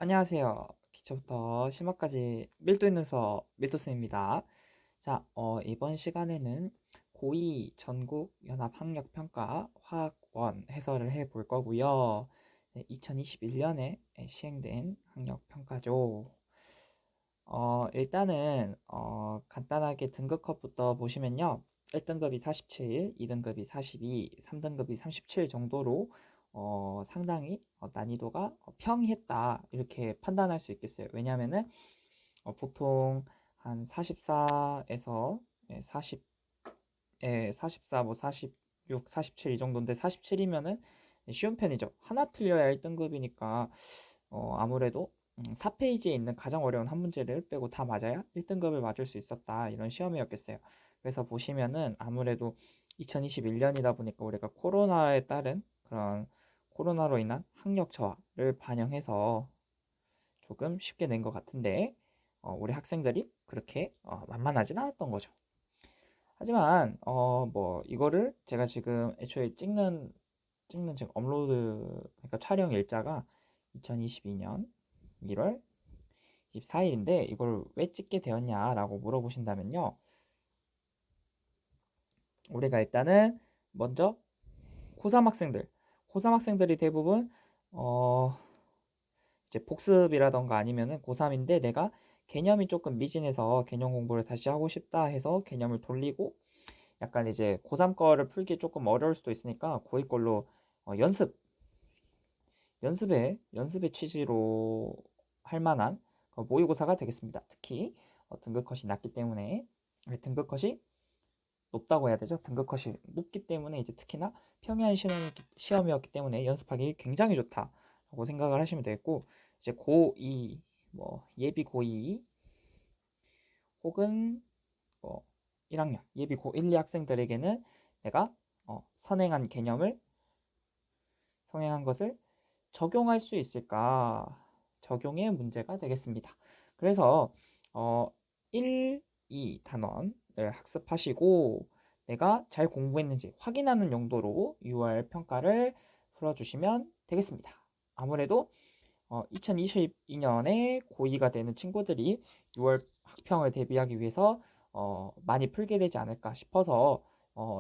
안녕하세요. 기초부터 심화까지 밀도 있는 수업 밀도쌤입니다. 자, 이번 시간에는 고2 전국 연합 학력 평가 화학원 해설을 해볼 거고요. 2021년에 시행된 학력 평가죠. 일단은 간단하게 등급컷부터 보시면요. 1등급이 47, 2등급이 42, 3등급이 37 정도로 상당히 난이도가 평이했다 이렇게 판단할 수 있겠어요. 왜냐하면은 보통 한 44에서 40, 44, 뭐 46, 47 이 정도인데 47이면은 쉬운 편이죠. 하나 틀려야 1등급이니까 아무래도 4페이지에 있는 가장 어려운 한 문제를 빼고 다 맞아야 1등급을 맞을 수 있었다 이런 시험이었겠어요. 그래서 보시면은 아무래도 2021년이다 보니까 우리가 코로나에 따른 그런 코로나로 인한 학력 저하를 반영해서 조금 쉽게 낸 것 같은데 우리 학생들이 그렇게 만만하진 않았던 거죠. 하지만 뭐 이거를 제가 지금 애초에 찍는 지금 업로드 그러니까 촬영 일자가 2022년 1월 24일인데 이걸 왜 찍게 되었냐라고 물어보신다면요. 우리가 일단은 먼저 고3 학생들, 고3 학생들이 대부분 어 이제 복습이라던가 아니면은 고3인데 내가 개념이 조금 미진해서 개념 공부를 다시 하고 싶다 해서 개념을 돌리고 약간 이제 고3 거를 풀기 조금 어려울 수도 있으니까 고2 걸로 연습의 취지로 할 만한 모의고사가 되겠습니다. 특히 등급 컷이 낮기 때문에 등급 컷이 높다고 해야 되죠. 등급 컷이 높기 때문에 이제 특히나 평이한 시험이었기 때문에 연습하기 굉장히 좋다라고 생각을 하시면 되겠고 이제 고2 뭐 예비 고2 혹은 1학년 예비 고1, 2 학생들에게는 내가 선행한 개념을 성행한 것을 적용할 수 있을까? 적용의 문제가 되겠습니다. 그래서 1, 2 단원을 학습하시고 내가 잘 공부했는지 확인하는 용도로 6월 평가를 풀어주시면 되겠습니다. 아무래도 2022년에 고2가 되는 친구들이 6월 학평을 대비하기 위해서 많이 풀게 되지 않을까 싶어서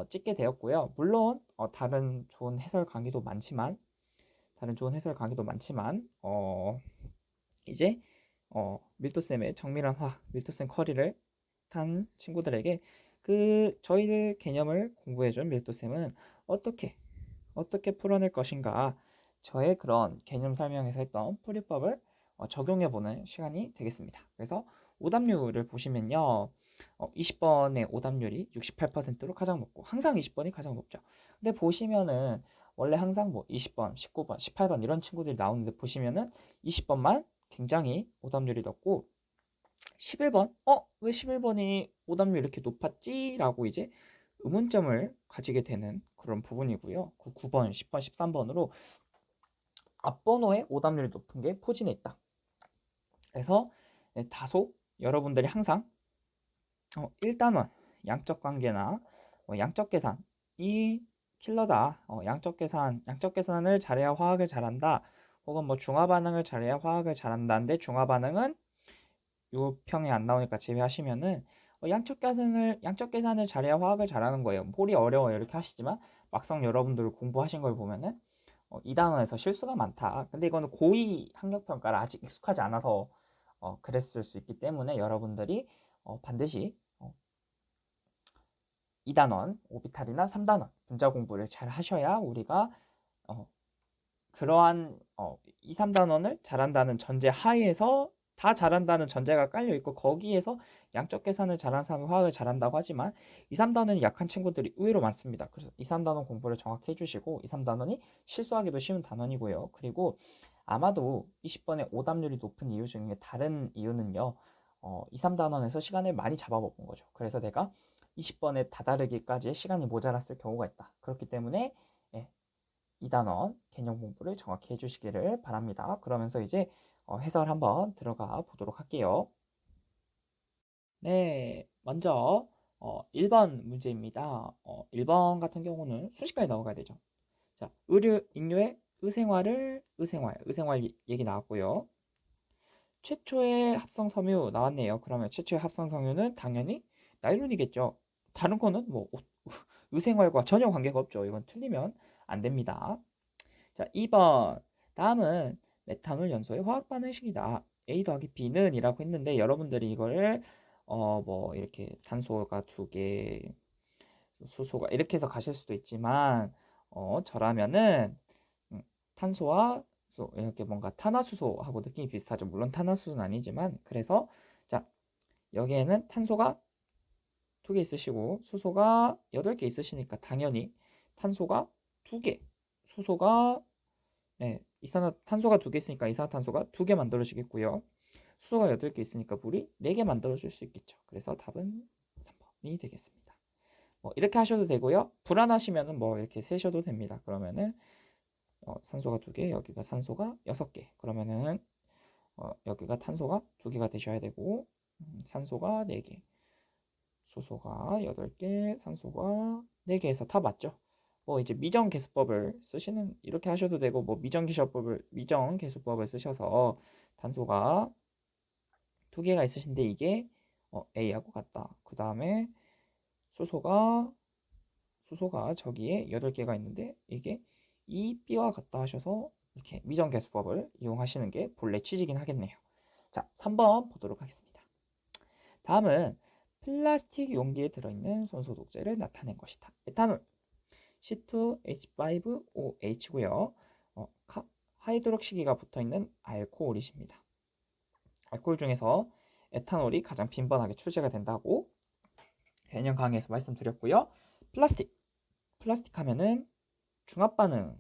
찍게 되었고요. 물론 다른 좋은 해설 강의도 많지만 이제 밀도쌤의 정밀한 화학, 밀도쌤 커리를 탄 친구들에게 그 저희들 개념을 공부해준 밀도쌤은 어떻게 풀어낼 것인가 저의 그런 개념 설명에서 했던 풀이법을 적용해보는 시간이 되겠습니다. 그래서 오답률을 보시면요. 20번의 오답률이 68%로 가장 높고 항상 20번이 가장 높죠. 근데 보시면은 원래 항상 뭐 20번, 19번, 18번 이런 친구들이 나오는데 보시면은 20번만 굉장히 오답률이 높고 11번 왜 11번이 오답률 이렇게 높았지? 라고 이제 의문점을 가지게 되는 그런 부분이고요. 그 9번, 10번, 13번으로 앞번호의 오답률이 높은 게 포진해 있다. 그래서 다소 여러분들이 항상 1단원 양적 관계나 양적 계산이 킬러다. 양적 계산을 잘해야 화학을 잘한다. 혹은 뭐 중화 반응을 잘해야 화학을 잘한다는데 중화 반응은 요 평이 안 나오니까 제외하시면은 양적 계산을 잘해야 화학을 잘하는 거예요. 폴이 어려워요 이렇게 하시지만 막상 여러분들 공부하신 걸 보면은 이 단원에서 실수가 많다. 근데 이거는 고2 학력 평가를 아직 익숙하지 않아서 그랬을 수 있기 때문에 여러분들이 반드시 2단원, 오비탈이나 3단원 분자 공부를 잘 하셔야 우리가 어, 그러한 2, 3단원을 잘한다는 전제 하에서 다 잘한다는 전제가 깔려 있고 거기에서 양적 계산을 잘하는 사람이 화학을 잘한다고 하지만 2, 3단원이 약한 친구들이 의외로 많습니다. 그래서 2, 3단원 공부를 정확히 해주시고 2, 3단원이 실수하기도 쉬운 단원이고요. 그리고 아마도 20번의 오답률이 높은 이유 중에 다른 이유는요. 2, 3단원에서 시간을 많이 잡아먹은 거죠. 그래서 내가 20번에 다다르기까지 시간이 모자랐을 경우가 있다. 그렇기 때문에 예, 2단원 개념 공부를 정확히 해주시기를 바랍니다. 그러면서 이제 해설 한번 들어가 보도록 할게요. 네, 먼저 1번 문제입니다. 1번 같은 경우는 순식간에 넘어가야 되죠. 자, 인류의 의생활 얘기 나왔고요. 최초의 합성 섬유 나왔네요. 그러면 최초의 합성 섬유는 당연히 나일론이겠죠. 다른 거는 뭐 의생활과 전혀 관계가 없죠. 이건 틀리면 안 됩니다. 자, 2번. 다음은 메탄올 연소의 화학 반응식이다. A 더하기 B는 이라고 했는데 여러분들이 이거를 뭐 이렇게 탄소가 2개, 수소가 이렇게 해서 가실 수도 있지만 저라면은 탄소와 이렇게 뭔가 탄화수소하고 느낌이 비슷하죠. 물론 탄화수소는 아니지만 그래서 자, 여기에는 탄소가 2개 있으시고 수소가 8개 있으시니까 당연히 탄소가 2개, 수소가 탄소가 2개 있으니까 이산화탄소가 2개 만들어지겠고요. 수소가 8개 있으니까 물이 4개 만들어질 수 있겠죠. 그래서 답은 3번이 되겠습니다. 뭐 이렇게 하셔도 되고요. 불안하시면은 뭐 이렇게 세셔도 됩니다. 그러면은 산소가 2개, 여기가 산소가 6개. 그러면은 여기가 탄소가 2개가 되셔야 되고 산소가 4개, 수소가 8개, 산소가 4개에서 다 맞죠? 뭐 이제 미정계수법을 쓰시는 이렇게 하셔도 되고 뭐 미정계수법을 쓰셔서 탄소가 2개가 있으신데 이게 A하고 같다. 그 다음에 수소가 저기에 8개가 있는데 이게 이 B와 같다 하셔서 이렇게 미정계수법을 이용하시는 게 본래 취지긴 하겠네요. 자, 3번 보도록 하겠습니다. 다음은 플라스틱 용기에 들어있는 손소 독재를 나타낸 것이다. 에탄올 C2H5OH고요. 하이드록시기가 붙어있는 알코올이십니다. 알코올 중에서 에탄올이 가장 빈번하게 출제가 된다고 개념 강의에서 말씀드렸고요. 플라스틱 하면은 중합반응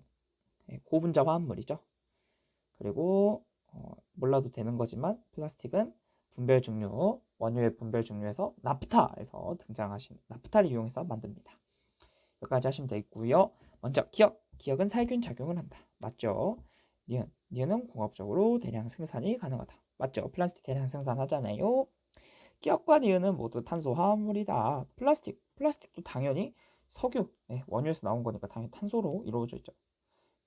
고분자 화합물이죠. 그리고 몰라도 되는 거지만 플라스틱은 분별 증류, 원유의 분별 증류에서 나프타에서 등장하신 나프타를 이용해서 만듭니다. 여기까지 하시면 되겠고요. 먼저 기억은 살균 작용을 한다. 맞죠? 니은은 공업적으로 대량 생산이 가능하다. 맞죠? 플라스틱 대량 생산하잖아요. 기억과 니은은 모두 탄소 화합물이다. 플라스틱도 당연히 석유, 원유에서 나온 거니까 당연히 탄소로 이루어져 있죠.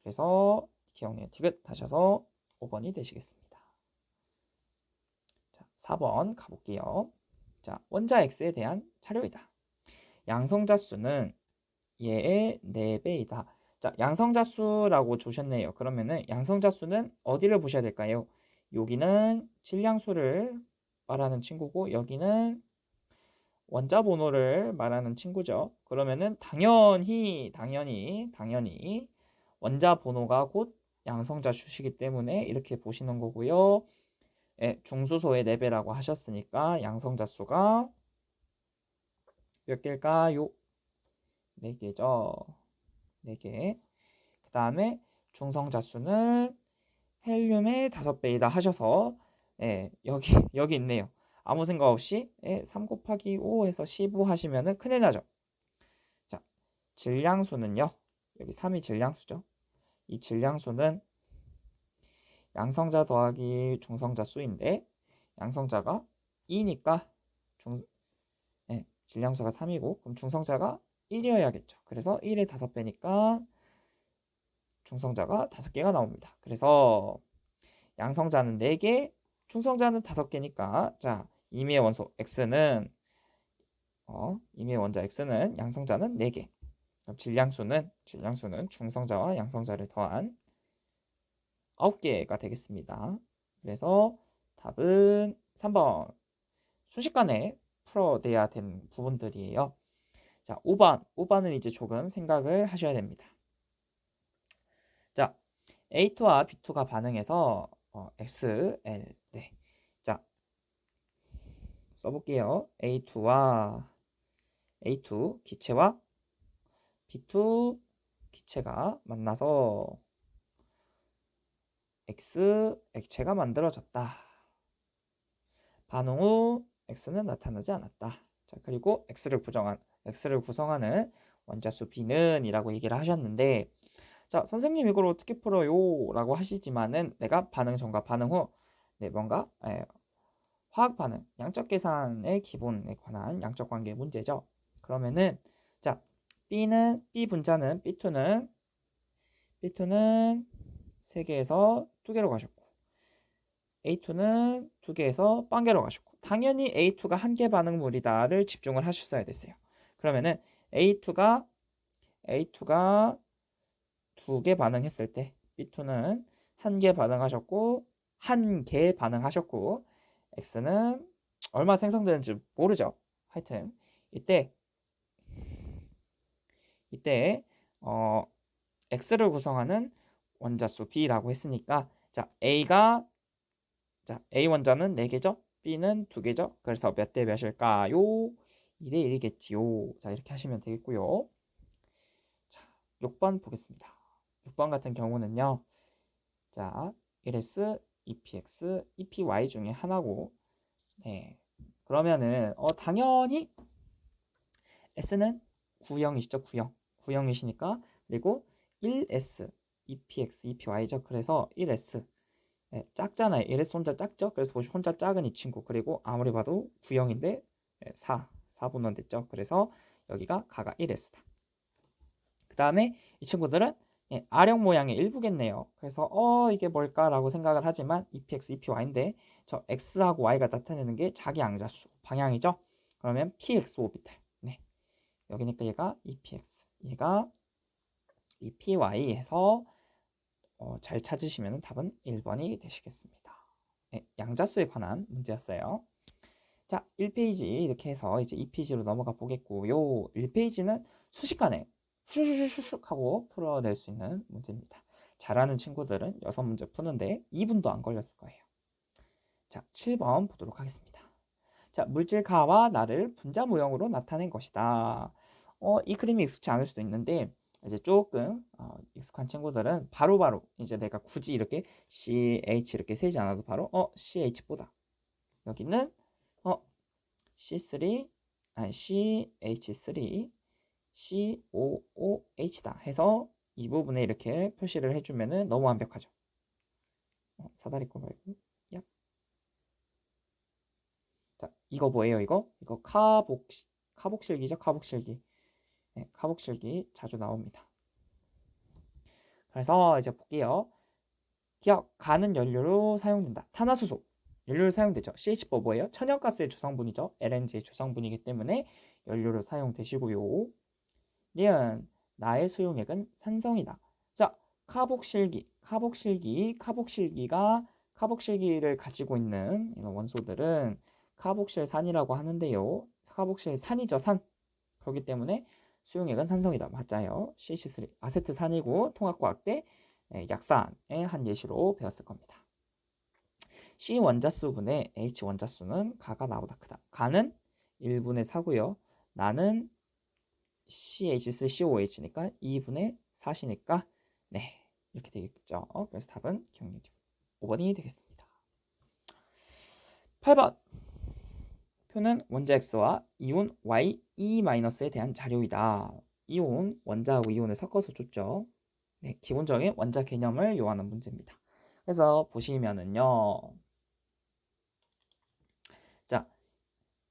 그래서 기억, 니은, 티귿 하셔서 5번이 되시겠습니다. 자, 4번 가볼게요. 자, 원자 X에 대한 자료이다. 양성자 수는 얘의 4배이다. 자, 양성자 수라고 주셨네요. 그러면은 양성자 수는 어디를 보셔야 될까요? 여기는 질량수를 말하는 친구고 여기는 원자 번호를 말하는 친구죠. 그러면은 당연히 원자 번호가 곧 양성자 수시기 때문에 이렇게 보시는 거고요. 중수소의 4배라고 하셨으니까 양성자 수가 몇 개일까요? 4개죠. 4개. 그 다음에 중성자 수는 헬륨의 5배이다 하셔서 여기 있네요. 아무 생각 없이 3 곱하기 5에서 15 하시면은 큰일 나죠. 자, 질량수는요. 여기 3이 질량수죠. 이 질량수는 양성자 더하기 중성자 수인데 양성자가 2니까 질량수가 3이고 그럼 중성자가 1이어야겠죠. 그래서 1의 5배니까 중성자가 5개가 나옵니다. 그래서 양성자는 4개, 중성자는 5개니까 자, 임의의 원소 X는 임의의 원자 X는 양성자는 4개. 그럼 질량수는 중성자와 양성자를 더한 9개가 되겠습니다. 그래서 답은 3번. 순식간에 풀어내야 되는 부분들이에요. 자, 5번은 이제 조금 생각을 하셔야 됩니다. 자, A2와 B2가 반응해서 XL 자, 써볼게요. A2 기체와 B2 기체가 만나서 X 액체가 만들어졌다. 반응 후 X는 나타나지 않았다. 자, 그리고 X를 구성하는 원자수 B는 이라고 얘기를 하셨는데 자, 선생님 이걸 어떻게 풀어요? 라고 하시지만은 내가 반응 전과 반응 후 뭔가 화학 반응, 양적 계산의 기본에 관한 양적 관계 문제죠. 그러면은 자, B 분자는 B2는 3개에서 2개로 가셨고 A2는 2개에서 0개로 가셨고 당연히 A2가 한 개 반응물이다를 집중을 하셨어야 됐어요. 그러면은 A2가 2개 반응했을 때 B2는 한 개 반응하셨고 한 개 반응하셨고 X는 얼마 생성되는지 모르죠. 하여튼 이때 X를 구성하는 원자수 B라고 했으니까 A 원자는 4개죠. B는 2개죠. 그래서 몇 대 몇일까요? 2대 1이겠지요. 자, 이렇게 하시면 되겠고요. 자, 6번 보겠습니다. 6번 같은 경우는요. 자, 1S, EPX, EPY 중에 하나고 네. 그러면은 당연히 S는 구형이시죠. 구형이시니까 그리고 1S, EPX, EPY죠. 그래서 1S 작잖아요. 1S 혼자 작죠. 그래서 보시 혼자 작은 이 친구 그리고 아무리 봐도 구형인데 4분원 됐죠. 그래서 여기가 가가 1S다. 그 다음에 이 친구들은 R형 모양의 일부겠네요. 그래서 이게 뭘까라고 생각을 하지만 EPX, EPY인데 저 X하고 Y가 나타내는 게 자기 양자수 방향이죠. 그러면 PX 오비탈. 네. 여기니까 얘가 EPX, 얘가 EPY 해서 잘 찾으시면 답은 1번이 되시겠습니다. 네, 양자수에 관한 문제였어요. 자, 1페이지 이렇게 해서 이제 2페이지로 넘어가 보겠고요. 1페이지는 순식간에 슈슈슈슉 하고 풀어낼 수 있는 문제입니다. 잘하는 친구들은 6문제 푸는데 2분도 안 걸렸을 거예요. 자, 7번 보도록 하겠습니다. 자, 물질 가와 나를 분자 모형으로 나타낸 것이다. 이 그림이 익숙치 않을 수도 있는데 이제 조금 익숙한 친구들은 바로바로 이제 내가 굳이 이렇게 CH 이렇게 세지 않아도 바로 CH보다 여기는 C3 아니 CH3 COOH다 해서 이 부분에 이렇게 표시를 해주면은 너무 완벽하죠. 사다리 꼴 말고 야. 자, 이거 뭐예요? 이거 카복실기죠. 카복실기. 네, 카복실기 자주 나옵니다. 그래서 이제 볼게요. 기억, 가는 연료로 사용된다. 탄화수소 연료로 사용되죠. CH4 뭐예요? 천연가스의 주성분이죠. LNG의 주성분이기 때문에 연료로 사용되시고요. 니은, 나의 수용액은 산성이다. 자, 카복실기를 가지고 있는 이런 원소들은 카복실산이라고 하는데요. 카복실산이죠, 산. 그렇기 때문에 수용액은 산성이다. 맞아요. CH3 아세트산이고 통합과학 때 약산의 한 예시로 배웠을 겁니다. C 원자수분의 H 원자수는 가가 나보다 크다. 가는 1분의 4고요. 나는 CH3COH니까 2분의 4시니까 네 이렇게 되겠죠. 그래서 답은 기억력 5번이 되겠습니다. 8번 표는 원자 X와 이온 YE-에 대한 자료이다. 이온, 원자하고 이온을 섞어서 줬죠. 네, 기본적인 원자 개념을 요하는 문제입니다. 그래서 보시면은요. 자,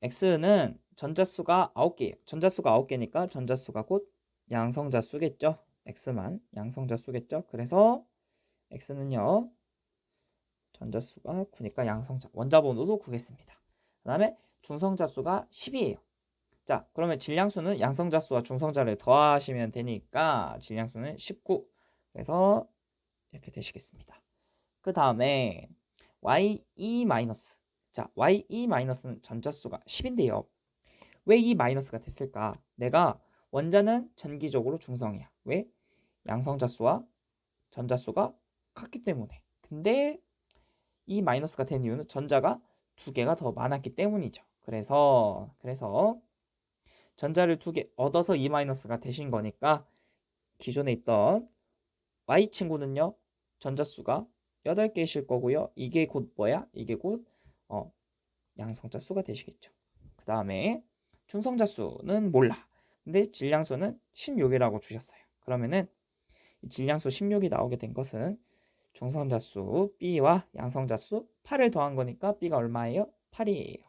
X는 전자수가 9개예요. 전자수가 9개니까 전자수가 곧 양성자수겠죠. X만 양성자수겠죠. 그래서 X는요. 전자수가 9니까 양성자. 원자번호도 9겠습니다. 그 다음에 중성자수가 10이에요. 자, 그러면 질량수는 양성자수와 중성자를 더하시면 되니까 질량수는 19. 그래서 이렇게 되시겠습니다. 그 다음에 YE-. 자, YE-는 전자수가 10인데요. 왜 이 마이너스가 됐을까? 내가 원자는 전기적으로 중성이야. 왜? 양성자수와 전자수가 같기 때문에. 근데 이 마이너스가 된 이유는 전자가 2개가 더 많았기 때문이죠. 그래서 전자를 2개 얻어서 이 마이너스가 되신 거니까 기존에 있던 Y 친구는요. 전자수가 8개이실 거고요. 이게 곧 뭐야? 이게 곧 양성자 수가 되시겠죠. 그 다음에 중성자 수는 몰라. 근데 질량수는 16이라고 주셨어요. 그러면은 이 질량수 16이 나오게 된 것은 중성자 수 B와 양성자 수 8을 더한 거니까 B가 얼마예요? 8이에요.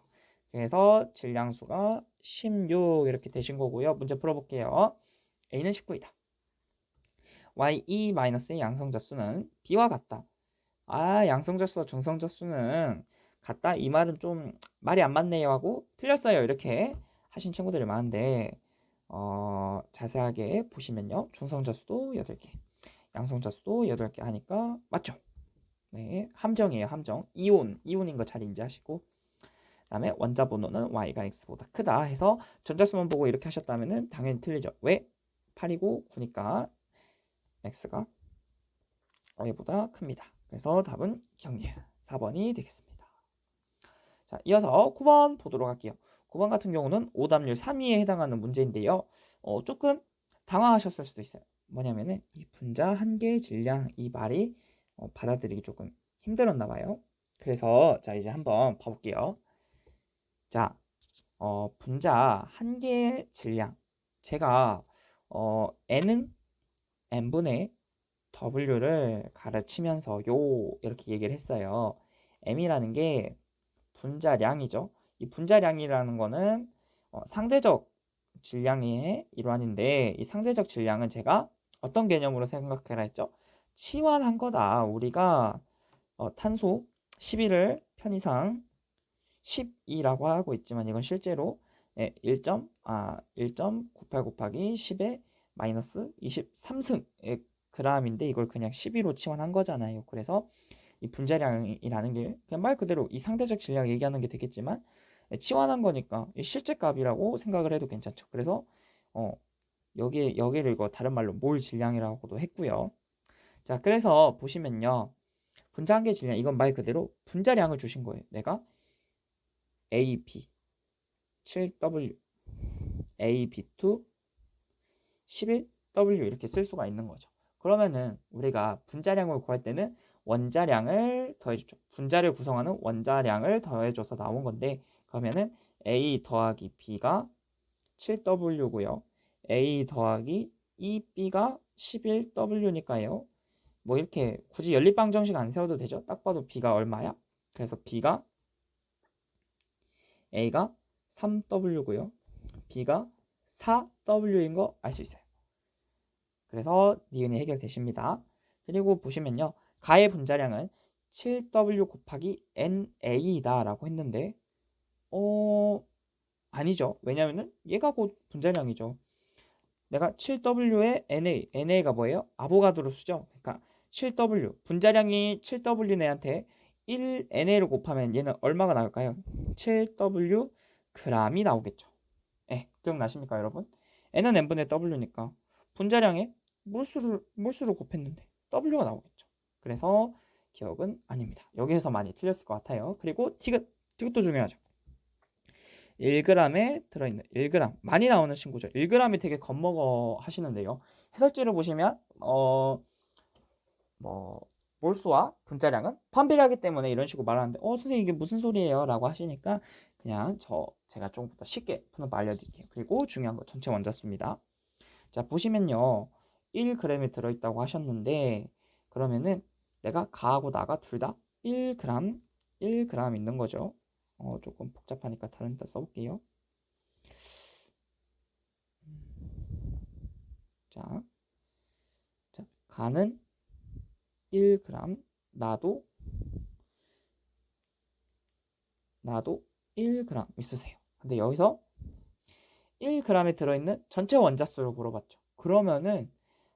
그래서 질량수가 16 이렇게 되신 거고요. 문제 풀어볼게요. A는 19이다. YE-의 양성자 수는 B와 같다. 양성자수와 중성자수는 같다? 이 말은 좀 말이 안 맞네요 하고 틀렸어요 이렇게 하신 친구들이 많은데 자세하게 보시면요. 중성자수도 8개, 양성자수도 8개 하니까 맞죠? 네, 함정이에요, 함정. 이온인 거 잘 인지하시고 그다음에 원자 번호는 y가 x보다 크다 해서 전자수만 보고 이렇게 하셨다면은 당연히 틀리죠. 왜? 8이고 9니까 x가 y보다 큽니다. 그래서 답은 기억력 4번이 되겠습니다. 자, 이어서 9번 보도록 할게요. 9번 같은 경우는 오답률 3위에 해당하는 문제인데요. 조금 당황하셨을 수도 있어요. 뭐냐면은 이 분자 한 개의 질량 이 말이 받아들이기 조금 힘들었나 봐요. 그래서 자 이제 한번 봐볼게요. 자, 분자 한 개의 질량 제가 n은 n분의 w를 가르치면서 이렇게 얘기를 했어요. m이라는 게 분자량이죠. 이 분자량이라는 거는 상대적 질량의 일환인데 이 상대적 질량은 제가 어떤 개념으로 생각해라 했죠? 치환한 거다. 우리가 탄소 11을 편의상 12라고 하고 있지만 이건 실제로 1.98 곱하기 10의 마이너스 23승 g인데 이걸 그냥 12로 치환한 거잖아요. 그래서 이 분자량이라는 게 그냥 말 그대로 이 상대적 질량 얘기하는 게 되겠지만 치환한 거니까 이 실제 값이라고 생각을 해도 괜찮죠. 그래서 어, 여기를 이거 다른 말로 몰 질량이라고도 했고요. 자, 그래서 보시면요. 분자 한 개 질량 이건 말 그대로 분자량을 주신 거예요. 내가 AB 7W AB2 11W 이렇게 쓸 수가 있는 거죠. 그러면은 우리가 분자량을 구할 때는 원자량을 더해주죠. 분자를 구성하는 원자량을 더해줘서 나온 건데 그러면은 A 더하기 B가 7W고요. A 더하기 2B가 11W니까요. 뭐 이렇게 굳이 연립방정식 안 세워도 되죠. 딱 봐도 B가 얼마야? 그래서 B가 A가 3W고요. B가 4W인 거 알 수 있어요. 그래서 니은이 해결되십니다. 그리고 보시면요. 가의 분자량은 7W 곱하기 NA이다 라고 했는데 아니죠. 왜냐면은 얘가 곧 분자량이죠. 내가 7W의 NA가 뭐예요? 아보가드로 수죠. 그러니까 7W 분자량이 7W 내한테 1NA를 곱하면 얘는 얼마가 나올까요? 7W g이 나오겠죠. 기억나십니까 여러분? N은 N분의 W니까 분자량에 몰수를 곱했는데 W가 나오겠죠. 그래서 기억은 아닙니다. 여기에서 많이 틀렸을 것 같아요. 그리고 디귿도 중요하죠. 1g에 들어있는 1g 많이 나오는 친구죠. 1g이 되게 겁먹어 하시는데요. 해설지를 보시면 뭐 몰수와 분자량은 판별하기 때문에 이런 식으로 말하는데 선생님 이게 무슨 소리예요? 라고 하시니까 그냥 제가 조금 더 쉽게 푸는 거 알려드릴게요. 그리고 중요한 거 전체 원자수입니다. 자 보시면요 1g이 들어있다고 하셨는데 그러면은 내가 가하고 나가 둘 다 1g 1g 있는 거죠. 조금 복잡하니까 다른 데 써볼게요. 자, 가는 1g 나도 1g 있으세요. 근데 여기서 1g에 들어있는 전체 원자수를 물어봤죠. 그러면은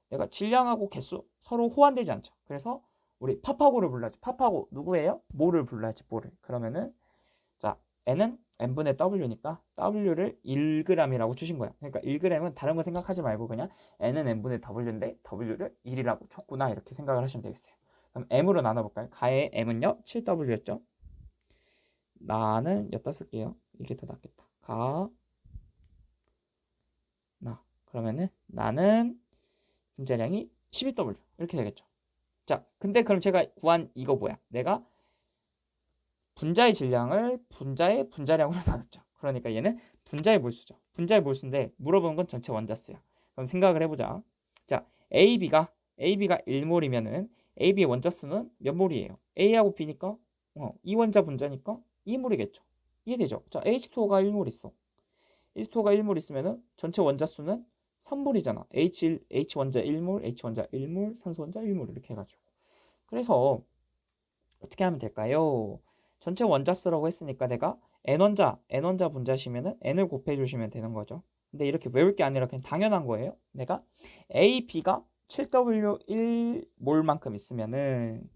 내가 질량하고 개수 서로 호환되지 않죠. 그래서 우리 파파고를 불러야지. 파파고 누구예요? 모를 불러야지. 모를. 그러면은 자 n은 n분의 w니까 w를 1g이라고 주신 거야. 그러니까 1g은 다른 거 생각하지 말고 그냥 n은 n분의 w인데 w를 1이라고 줬구나 이렇게 생각을 하시면 되겠어요. 그럼 m으로 나눠볼까요? 가의 m은요 7w였죠. 나는 여기다 쓸게요. 이게 더 낫겠다. 나 그러면은 나는 분자량이 12W 이렇게 되겠죠. 자, 근데 그럼 제가 구한 이거 뭐야? 내가 분자의 질량을 분자의 분자량으로 나눴죠. 그러니까 얘는 분자의 몰수죠. 분자의 몰수인데 물어보는 건 전체 원자수야. 그럼 생각을 해보자. 자, AB가 1몰이면은 AB의 원자수는 몇 몰이에요? A하고 B니까 이원자 분자니까 2몰이겠죠. 이해되죠? 자, H2O가 1몰 있어. H2O가 1몰 있으면은 전체 원자수는 3몰이잖아. H 원자 1몰, H 원자 1몰, 산소 원자 1몰 이렇게 해가지고. 그래서 어떻게 하면 될까요? 전체 원자수라고 했으니까 내가 n원자 분자시면은 n을 곱해 주시면 되는 거죠. 근데 이렇게 외울 게 아니라 그냥 당연한 거예요. 내가 A, B가 7W1몰만큼 있으면은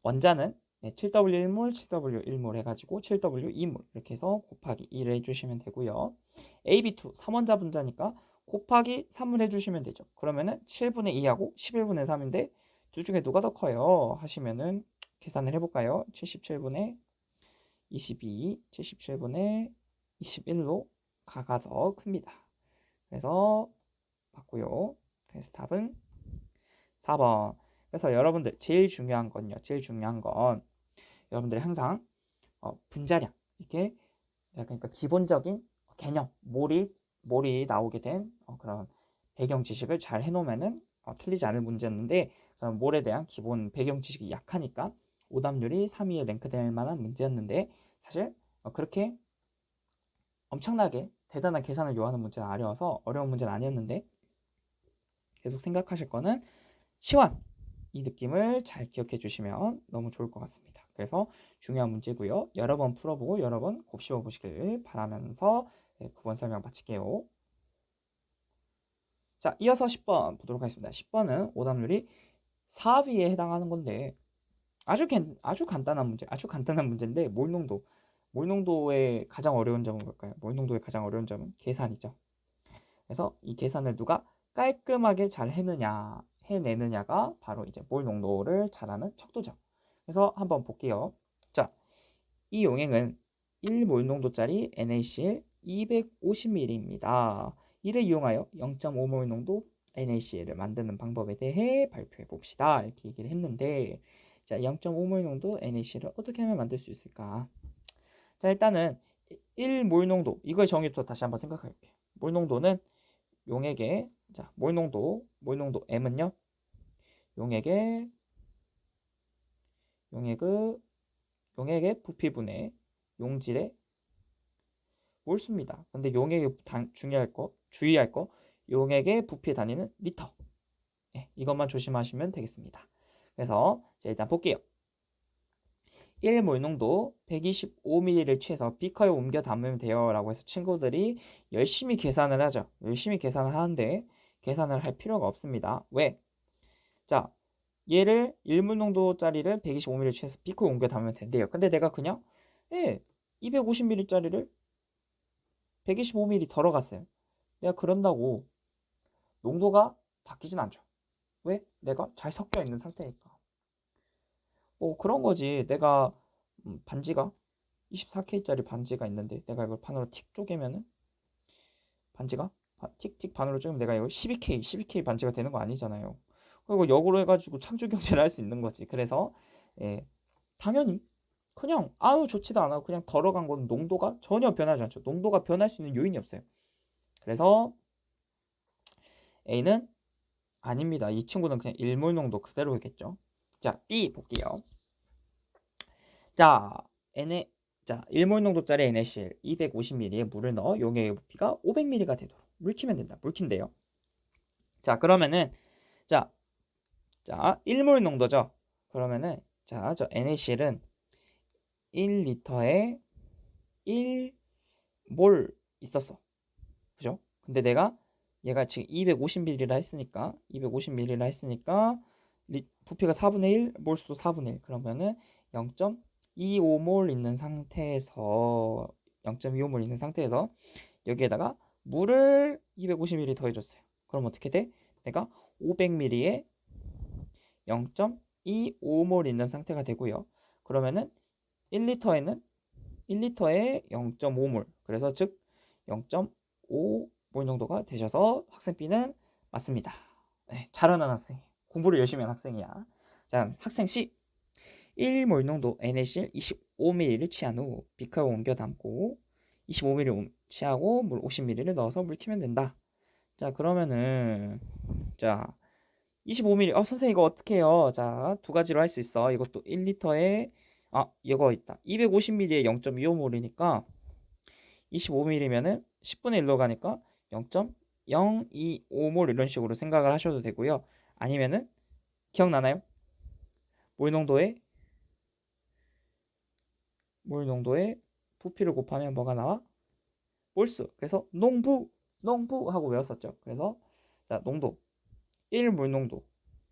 원자는 7W1몰, 7W1몰 해가지고 7W2몰 이렇게 해서 곱하기 1을 해주시면 되고요. AB2 3원자 분자니까 곱하기 3을 해주시면 되죠. 그러면은 7분의 2하고 11분의 3인데 둘 중에 누가 더 커요? 하시면은 계산을 해볼까요? 77분의 22, 77분의 21로 가가 더 큽니다. 그래서 맞고요. 그래서 답은 4번. 그래서 여러분들 제일 중요한 건 여러분들이 항상 분자량 이렇게 그러니까 기본적인 개념, 몰이 나오게 된 그런 배경 지식을 잘 해놓으면은 틀리지 않을 문제였는데 몰에 대한 기본 배경 지식이 약하니까 오답률이 3위에 랭크될 만한 문제였는데 사실 그렇게 엄청나게 대단한 계산을 요하는 문제는 아니어서 어려운 문제는 아니었는데 계속 생각하실 거는 시환 이 느낌을 잘 기억해 주시면 너무 좋을 것 같습니다. 그래서 중요한 문제고요. 여러 번 풀어보고 여러 번 곱씹어 보시길 바라면서 9번 설명 마칠게요. 자, 이어서 10번 보도록 하겠습니다. 10번은 오답률이 4위에 해당하는 건데 아주 간단한 문제, 아주 간단한 문제인데 몰농도의 가장 어려운 점은 뭘까요? 몰농도의 가장 어려운 점은 계산이죠. 그래서 이 계산을 누가 깔끔하게 잘 해내느냐가 바로 이제 몰 농도를 잘하는 척도죠. 그래서 한번 볼게요. 자, 이 용액은 1몰 농도짜리 NaCl 250ml입니다. 이를 이용하여 0.5몰 농도 NaCl을 만드는 방법에 대해 발표해 봅시다. 이렇게 얘기를 했는데 자, 0.5몰 농도 NaCl을 어떻게 하면 만들 수 있을까? 자, 일단은 1몰 농도 이거의 정의부터 다시 한번 생각해 볼게요. 몰 농도는 용액의 몰 농도 M은요. 용액의 부피분의 용질의 몰수입니다. 근데 주의할 거 용액의 부피 단위는 리터. 이것만 조심하시면 되겠습니다. 그래서 일단 볼게요. 1몰 농도 125ml를 취해서 비커에 옮겨 담으면 돼요 라고 해서 친구들이 열심히 계산을 하죠. 열심히 계산을 하는데 계산을 할 필요가 없습니다. 왜? 자, 얘를 1몰 농도짜리를 125ml 취해서 비커에 옮겨 담으면 된대요. 근데 내가 그냥 250ml짜리를 125ml 덜어갔어요. 내가 그런다고 농도가 바뀌진 않죠. 왜? 내가 잘 섞여 있는 상태니까. 뭐 그런 거지. 내가 반지가 24K짜리 반지가 있는데 내가 이걸 반으로 틱 쪼개면은 반지가 틱틱 반으로 쪼개면 내가 이거 12K 반지가 되는 거 아니잖아요. 그리고 역으로 해가지고 창조 경제를 할 수 있는 거지. 그래서 당연히 그냥 아유 좋지도 않아. 그냥 덜어간 건 농도가 전혀 변하지 않죠. 농도가 변할 수 있는 요인이 없어요. 그래서 A는 아닙니다. 이 친구는 그냥 1몰 농도 그대로겠죠. 자, B 볼게요. 자, N에 1몰 농도짜리 NaCl 250ml에 물을 넣어 용액의 부피가 500ml가 되도록 물키면 된다. 물킨대요. 자, 그러면은 자, 1몰 농도죠. 그러면은 저 NaCl은 1리터에 1몰 있었어. 그죠? 근데 내가 얘가 지금 250ml라 했으니까 부피가 4분의 1, 몰수도 4분의 1. 그러면은 0.25몰 있는 상태에서 여기에다가 물을 250ml 더해줬어요. 그럼 어떻게 돼? 내가 500ml에 0.25몰 있는 상태가 되고요. 그러면은 1리터에 0.5몰. 그래서 즉 0.5몰 정도가 되셔서 학생 B는 맞습니다. 잘하는 학생. 공부를 열심히 하는 학생이야. 자, 학생 C. 1몰 농도 NaCl 25ml를 취한 후 비커에 옮겨 담고 25ml 취하고 물 50ml를 넣어서 물키면 된다. 자, 그러면은 25ml 선생님 이거 어떻게 해요? 자, 두 가지로 할 수 있어. 이것도 1리터에 이거 있다. 250ml에 0.25몰이니까 25ml면은 10분의 1로 가니까 0.025몰 이런 식으로 생각을 하셔도 되고요. 아니면은 기억나나요? 몰 농도의 물 농도에 부피를 곱하면 뭐가 나와? 몰수. 그래서 농부 하고 외웠었죠. 그래서 자, 농도 1물 농도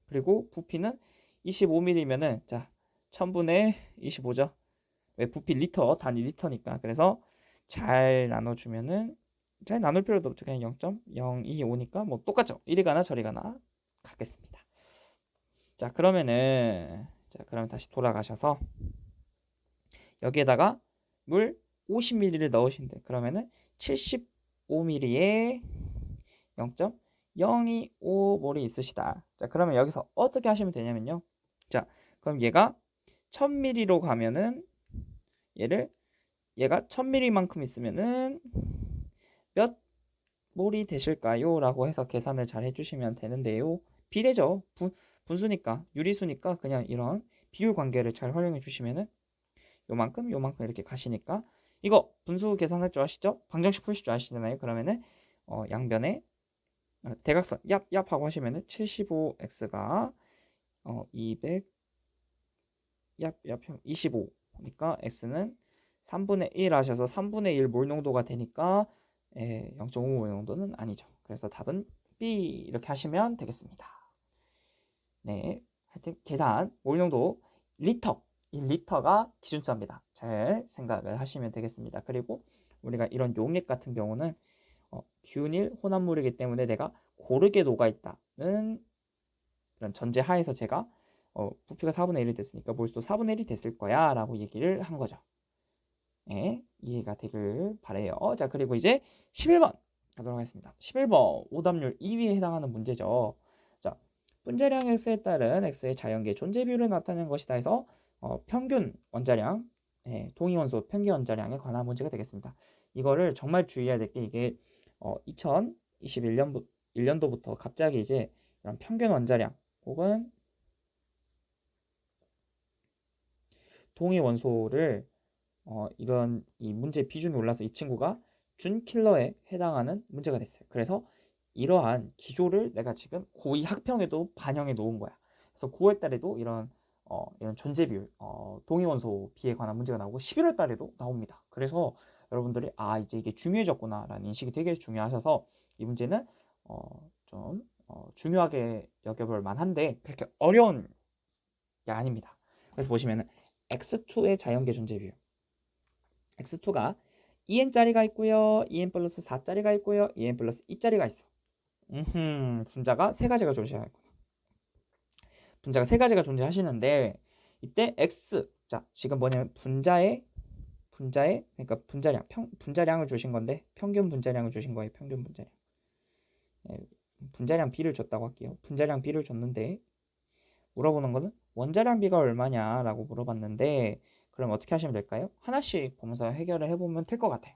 그리고 부피는 25ml면은 자 1000분의 25죠. 왜 부피 리터 단위 리터니까. 그래서 잘 나눠주면은 잘 나눌 필요도 없죠. 그냥 0.025니까 뭐 똑같죠. 이리 가나 저리 가나 같겠습니다. 자 그러면 다시 돌아가셔서 여기에다가 물 50ml를 넣으신대. 그러면은 75ml에 0.025몰이 있으시다. 자, 그러면 여기서 어떻게 하시면 되냐면요. 자, 그럼 얘가 1000ml로 가면은 얘가 1000ml만큼 있으면은 몇 몰이 되실까요? 라고 해서 계산을 잘 해주시면 되는데요. 비례죠. 분수니까, 유리수니까 그냥 이런 비율 관계를 잘 활용해 주시면은 요만큼 이렇게 가시니까 이거 분수 계산할 줄 아시죠? 방정식 풀실 줄 아시잖아요. 그러면은 양변에 대각선 얍 하고 하시면은 75x가 200 얍 25니까 x는 3분의 1 하셔서 3분의 1 몰농도가 되니까 0.5 몰농도는 아니죠. 그래서 답은 B 이렇게 하시면 되겠습니다. 네, 하여튼 계산 몰농도 리터 1리터가 기준자입니다. 잘 생각을 하시면 되겠습니다. 그리고 우리가 이런 용액 같은 경우는 균일 혼합물이기 때문에 내가 고르게 녹아 있다는 그런 전제 하에서 제가 부피가 4분의 1이 됐으니까 몰수도 4분의 1이 됐을 거야 라고 얘기를 한 거죠. 네, 이해가 되길 바래요. 자, 그리고 이제 11번 가도록 하겠습니다. 11번 오답률 2위에 해당하는 문제죠. 자, 분자량 x에 따른 x의 자연계 존재 비율을 나타내는 것이다 해서 평균 원자량, 동위원소 평균 원자량에 관한 문제가 되겠습니다. 이거를 정말 주의해야 될 게 이게 2021년도부터 갑자기 이제 이런 평균 원자량 혹은 동위 원소를 이런 이 문제 비중이 올라서 이 친구가 준킬러에 해당하는 문제가 됐어요. 그래서 이러한 기조를 내가 지금 고2 학평에도 반영해 놓은 거야. 그래서 9월 달에도 이런 존재 비율, 동위 원소 비에 관한 문제가 나오고 11월 달에도 나옵니다. 그래서 여러분들이 이제 이게 중요해졌구나라는 인식이 되게 중요하셔서 이 문제는 좀 중요하게 여겨볼 만한데 그렇게 어려운 게 아닙니다. 그래서 보시면은 x2의 자연계 존재 비율 x2가 2n짜리가 있고요. 2n 플러스 4짜리가 있고요. 2n 플러스 2짜리가 있어. 분자가 세 가지가 존재하고 분자가 세 가지가 존재하시는데 이때 x 자 지금 뭐냐면 분자의 그러니까 분자량을 주신 건데 평균 분자량을 주신 거예요. 평균 분자량. 분자량 b를 줬다고 할게요. 분자량 b를 줬는데 물어보는 거는 원자량 b가 얼마냐라고 물어봤는데 그럼 어떻게 하시면 될까요? 하나씩 보면서 해결을 해보면 될 것 같아요.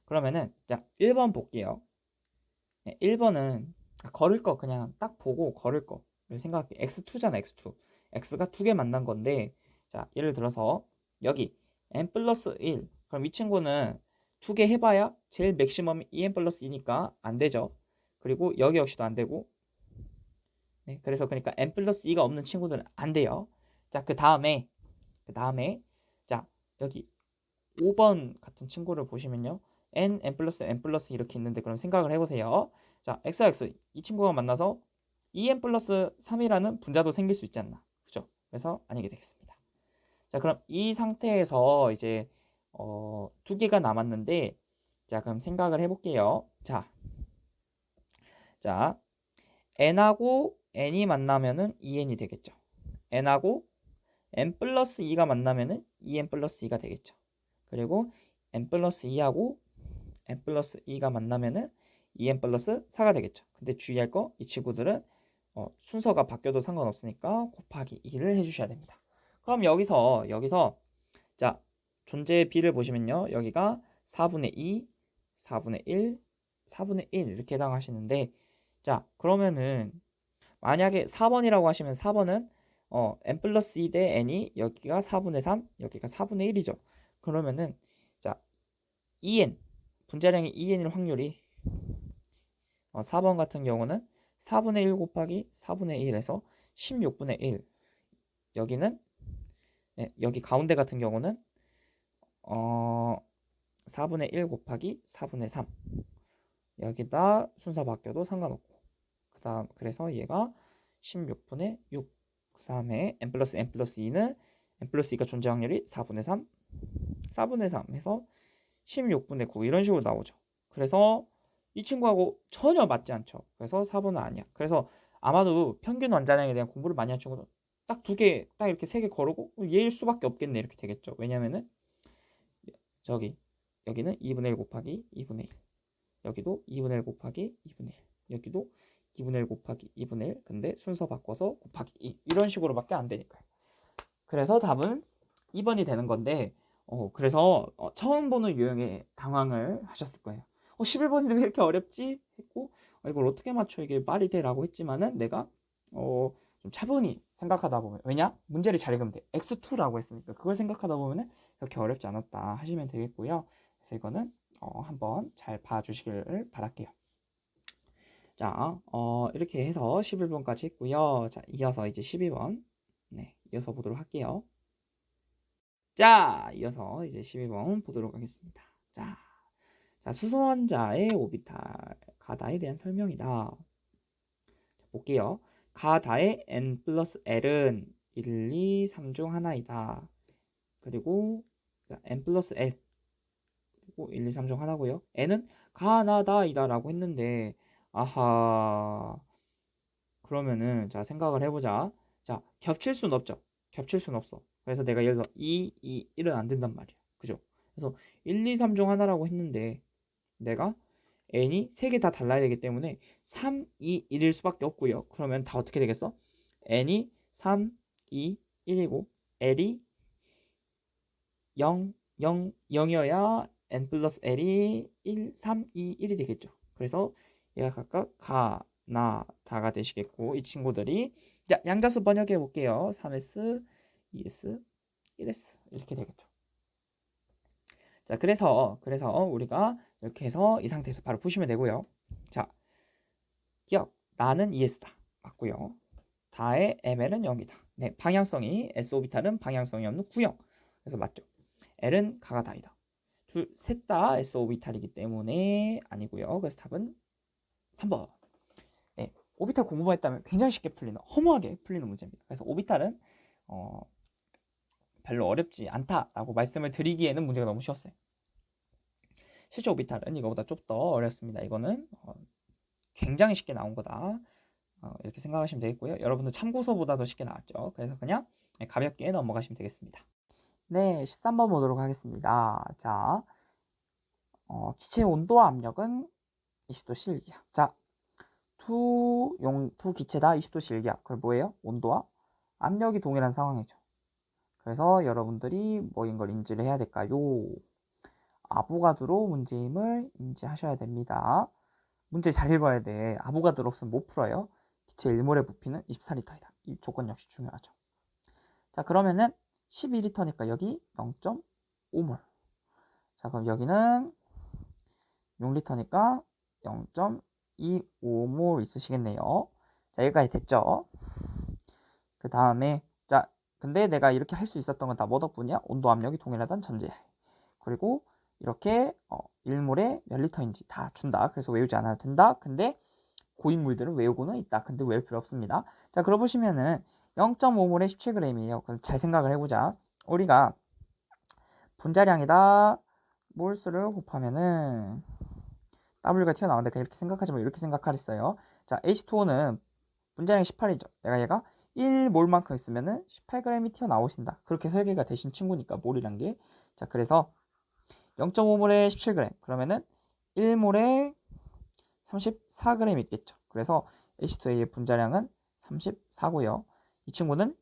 그러면은 자 1번 볼게요. 1번은 걸을 거 그냥 딱 보고 걸을 거를 생각할게. x2잖아 x2. x가 두 개 만난 건데 자 예를 들어서 여기 n 플러스 1 그럼 이 친구는 두 개 해봐야 제일 맥시멈이 2n 플러스 2니까 안 되죠. 그리고 여기 역시도 안 되고 네, 그래서 그러니까 n 플러스 2가 없는 친구들은 안 돼요. 자 그 다음에 자 여기 5번 같은 친구를 보시면요. n 플러스 이렇게 있는데 그럼 생각을 해보세요. 자, x 이 친구가 만나서 2n 플러스 3이라는 분자도 생길 수 있지 않나. 그죠? 그래서 아니게 되겠습니다. 자, 그럼 이 상태에서 이제 두 개가 남았는데 자, 그럼 생각을 해볼게요. 자, n하고 n이 만나면은 2n이 되겠죠. n하고 n 플러스 2가 만나면은 2n 플러스 2가 되겠죠. 그리고 n 플러스 2하고 n 플러스 2가 만나면은 2n 플러스 4가 되겠죠. 근데 주의할 거 이 친구들은 순서가 바뀌어도 상관없으니까 곱하기 2를 해주셔야 됩니다. 그럼 여기서 자 존재 b를 보시면요. 여기가 4분의 2, 4분의 1, 4분의 1 이렇게 해당하시는데 자 그러면은 만약에 4번이라고 하시면 4번은 n 플러스 2 대 n이 여기가 4분의 3, 여기가 4분의 1이죠. 그러면은 자 2n 분자량이 2n일 확률이 4번 같은 경우는 4분의 1 곱하기 4분의 1에서 16분의 1 여기는 여기 가운데 같은 경우는 어 4분의 1 곱하기 4분의 3 여기다 순서 바뀌어도 상관없고 그래서 얘가 16분의 6 그 다음에 n 플러스 n 플러스 2는 n 플러스 2가 존재 확률이 4분의 3 4분의 3 해서 16분의 9 이런 식으로 나오죠. 그래서 이 친구하고 전혀 맞지 않죠. 그래서 4번은 아니야. 그래서 아마도 평균 원자량에 대한 공부를 많이 한 친구는 딱 두 개, 딱 이렇게 세 개 거르고 얘일 수밖에 없겠네 이렇게 되겠죠. 왜냐면은 여기는 2분의 1 곱하기 2분의 1 여기도 2분의 1 곱하기 2분의 1 여기도 2분의 1 곱하기 2분의 1 근데 순서 바꿔서 곱하기 2 이런 식으로밖에 안 되니까요. 그래서 답은 2번이 되는 건데 그래서 처음 보는 유형에 당황을 하셨을 거예요. 11번인데 왜 이렇게 어렵지? 했고 이걸 어떻게 맞춰 이게 말이 돼? 라고 했지만은 내가 좀 차분히 생각하다 보면 왜냐? 문제를 잘 읽으면 돼. x2라고 했으니까 그걸 생각하다 보면은 그렇게 어렵지 않았다 하시면 되겠고요. 그래서 이거는 한번 잘 봐주시길 바랄게요. 자, 이렇게 해서 11번까지 했고요. 자, 이어서 이제 12번 네, 이어서 보도록 할게요. 자, 이어서 이제 12번 보도록 하겠습니다. 자, 수소원자의 오비탈 가다에 대한 설명이다. 볼게요. 가다의 n 플러스 l은 1, 2, 3 중 하나이다. 그리고 n 플러스 l 그리고 1, 2, 3 중 하나고요. n은 가나다이다 라고 했는데 아하 그러면은 자 생각을 해보자. 자 겹칠 순 없죠. 겹칠 순 없어. 그래서 내가 예를 들어 2, 1은 안 된단 말이야. 그죠? 그래서 1, 2, 3 중 하나라고 했는데 내가 n이 3개 다 달라야 되기 때문에 3, 2, 1일 수밖에 없고요. 그러면 다 어떻게 되겠어? n이 3, 2, 1이고 l이 0, 0, 0이어야 n 플러스 l이 1, 3, 2, 1이 되겠죠. 그래서 얘가 각각 가, 나, 다가 되시겠고 이 친구들이 자 양자수 번역해 볼게요. 3s, 2s, 1s 이렇게 되겠죠. 자 그래서 우리가 이렇게 해서 이 상태에서 바로 푸시면 되고요. 자 기억 나는 ES다 맞고요. 다의 ML은 0이다. 네 방향성이 S 오비탈은 방향성이 없는 구형 그래서 맞죠. L은 가가 다이다. 셋 다 S 오비탈이기 때문에 아니고요. 그래서 답은 3번. 네, 오비탈 공부만 했다면 굉장히 쉽게 풀리는 허무하게 풀리는 문제입니다. 그래서 오비탈은 별로 어렵지 않다라고 말씀을 드리기에는 문제가 너무 쉬웠어요. 실제 오비탈은 이거보다 좀 더 어렵습니다. 이거는 굉장히 쉽게 나온 거다. 이렇게 생각하시면 되겠고요. 여러분들 참고서보다 더 쉽게 나왔죠. 그래서 그냥 가볍게 넘어가시면 되겠습니다. 네, 13번 보도록 하겠습니다. 자, 기체 온도와 압력은 20도 실기야. 자, 두 기체 다 20도 실기야. 그럼 뭐예요? 온도와 압력이 동일한 상황이죠. 그래서 여러분들이 뭐인 걸 인지를 해야 될까요? 아보가드로 문제임을 인지하셔야 됩니다. 문제 잘 읽어야 돼. 아보가드로 없으면 못 풀어요. 기체 1몰의 부피는 24리터이다. 이 조건 역시 중요하죠. 자, 그러면은 12리터니까 여기 0.5몰. 자, 그럼 여기는 6리터니까 0.25몰 있으시겠네요. 자, 여기까지 됐죠? 그 다음에 자, 근데 내가 이렇게 할 수 있었던 건 다 뭐 덕분이야? 온도 압력이 동일하다는 전제. 그리고 이렇게 1몰에 몇 리터인지 다 준다. 그래서 외우지 않아도 된다. 근데 고인물들은 외우고는 있다. 근데 외울 필요 없습니다. 자, 그러 보시면은 0.5몰에 17g이에요. 그럼 잘 생각을 해보자. 우리가 분자량에다 몰수를 곱하면은 W가 튀어나오는데 그냥 이렇게 생각하지 마. 이렇게 생각하랬어요. 자, H2O는 분자량이 18이죠. 내가 얘가 1몰만큼 있으면은 18g이 튀어나오신다. 그렇게 설계가 되신 친구니까 몰이란 게. 자, 그래서 0.5몰에 17g. 그러면은 1몰에 34g 있겠죠. 그래서 H2A의 분자량은 34고요. 이 친구는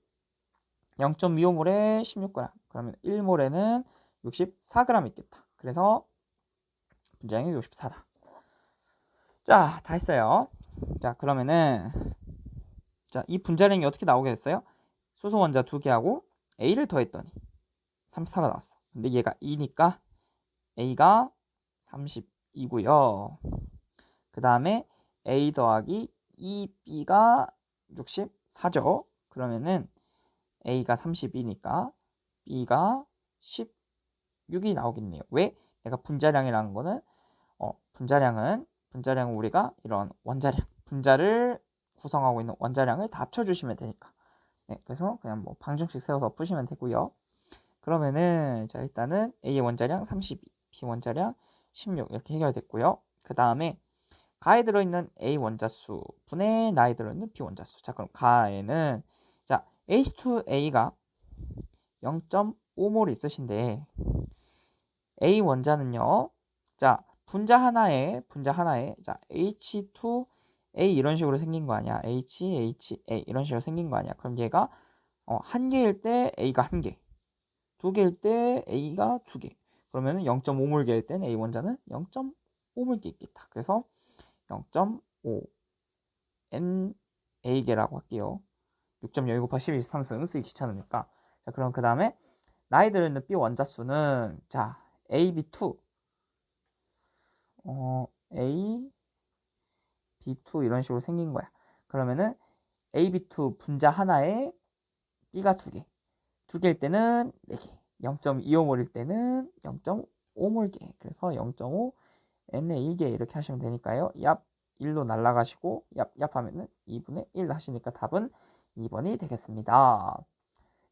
0.25몰에 16g. 그러면 1몰에는 64g 있겠다. 그래서 분자량이 64다. 자, 다 했어요. 자, 그러면은 자, 이 분자량이 어떻게 나오게 됐어요? 수소 원자 2개하고 A를 더했더니 34가 나왔어. 근데 얘가 2니까 A가 32고요. 그 다음에 A 더하기 2B가 64죠. 그러면은 A가 32니까 B가 6이 나오겠네요. 왜? 내가 분자량이라는 거는 분자량은 우리가 이런 원자량, 분자를 구성하고 있는 원자량을 다 합쳐주시면 되니까. 네, 그래서 그냥 뭐 방정식 세워서 푸시면 되고요. 그러면은 자 일단은 A의 원자량 32, B 원자량 16 이렇게 해결됐고요. 그 다음에 가에 들어있는 A 원자수 분의 나에 들어있는 B 원자수. 자 그럼 가에는 자 H2A가 0.5몰 있으신데 A 원자는요. 자 분자 하나에 자 H2A 이런 식으로 생긴 거 아니야. HA 이런 식으로 생긴 거 아니야. 그럼 얘가 한 개일 때 A가 한 개, 두 개일 때 A가 두 개. 그러면은 0.5몰개일 때는 A 원자는 0.5몰개 있겠다. 그래서 0.5 NA개라고 할게요. 6.02 곱하기 12 3승 쓰기 귀찮으니까. 자 그럼 그 다음에 나이 들어있는 B 원자수는 자 AB2 A B2 이런 식으로 생긴 거야. 그러면은 AB2 분자 하나에 B가 두 개, 두 개일 때는 4개, 0.25몰일 때는 0.5몰개. 그래서 0.5 NA2개 이렇게 하시면 되니까요. 얍 1로 날라가시고 얍 하면은 2분의 1 하시니까 답은 2번이 되겠습니다.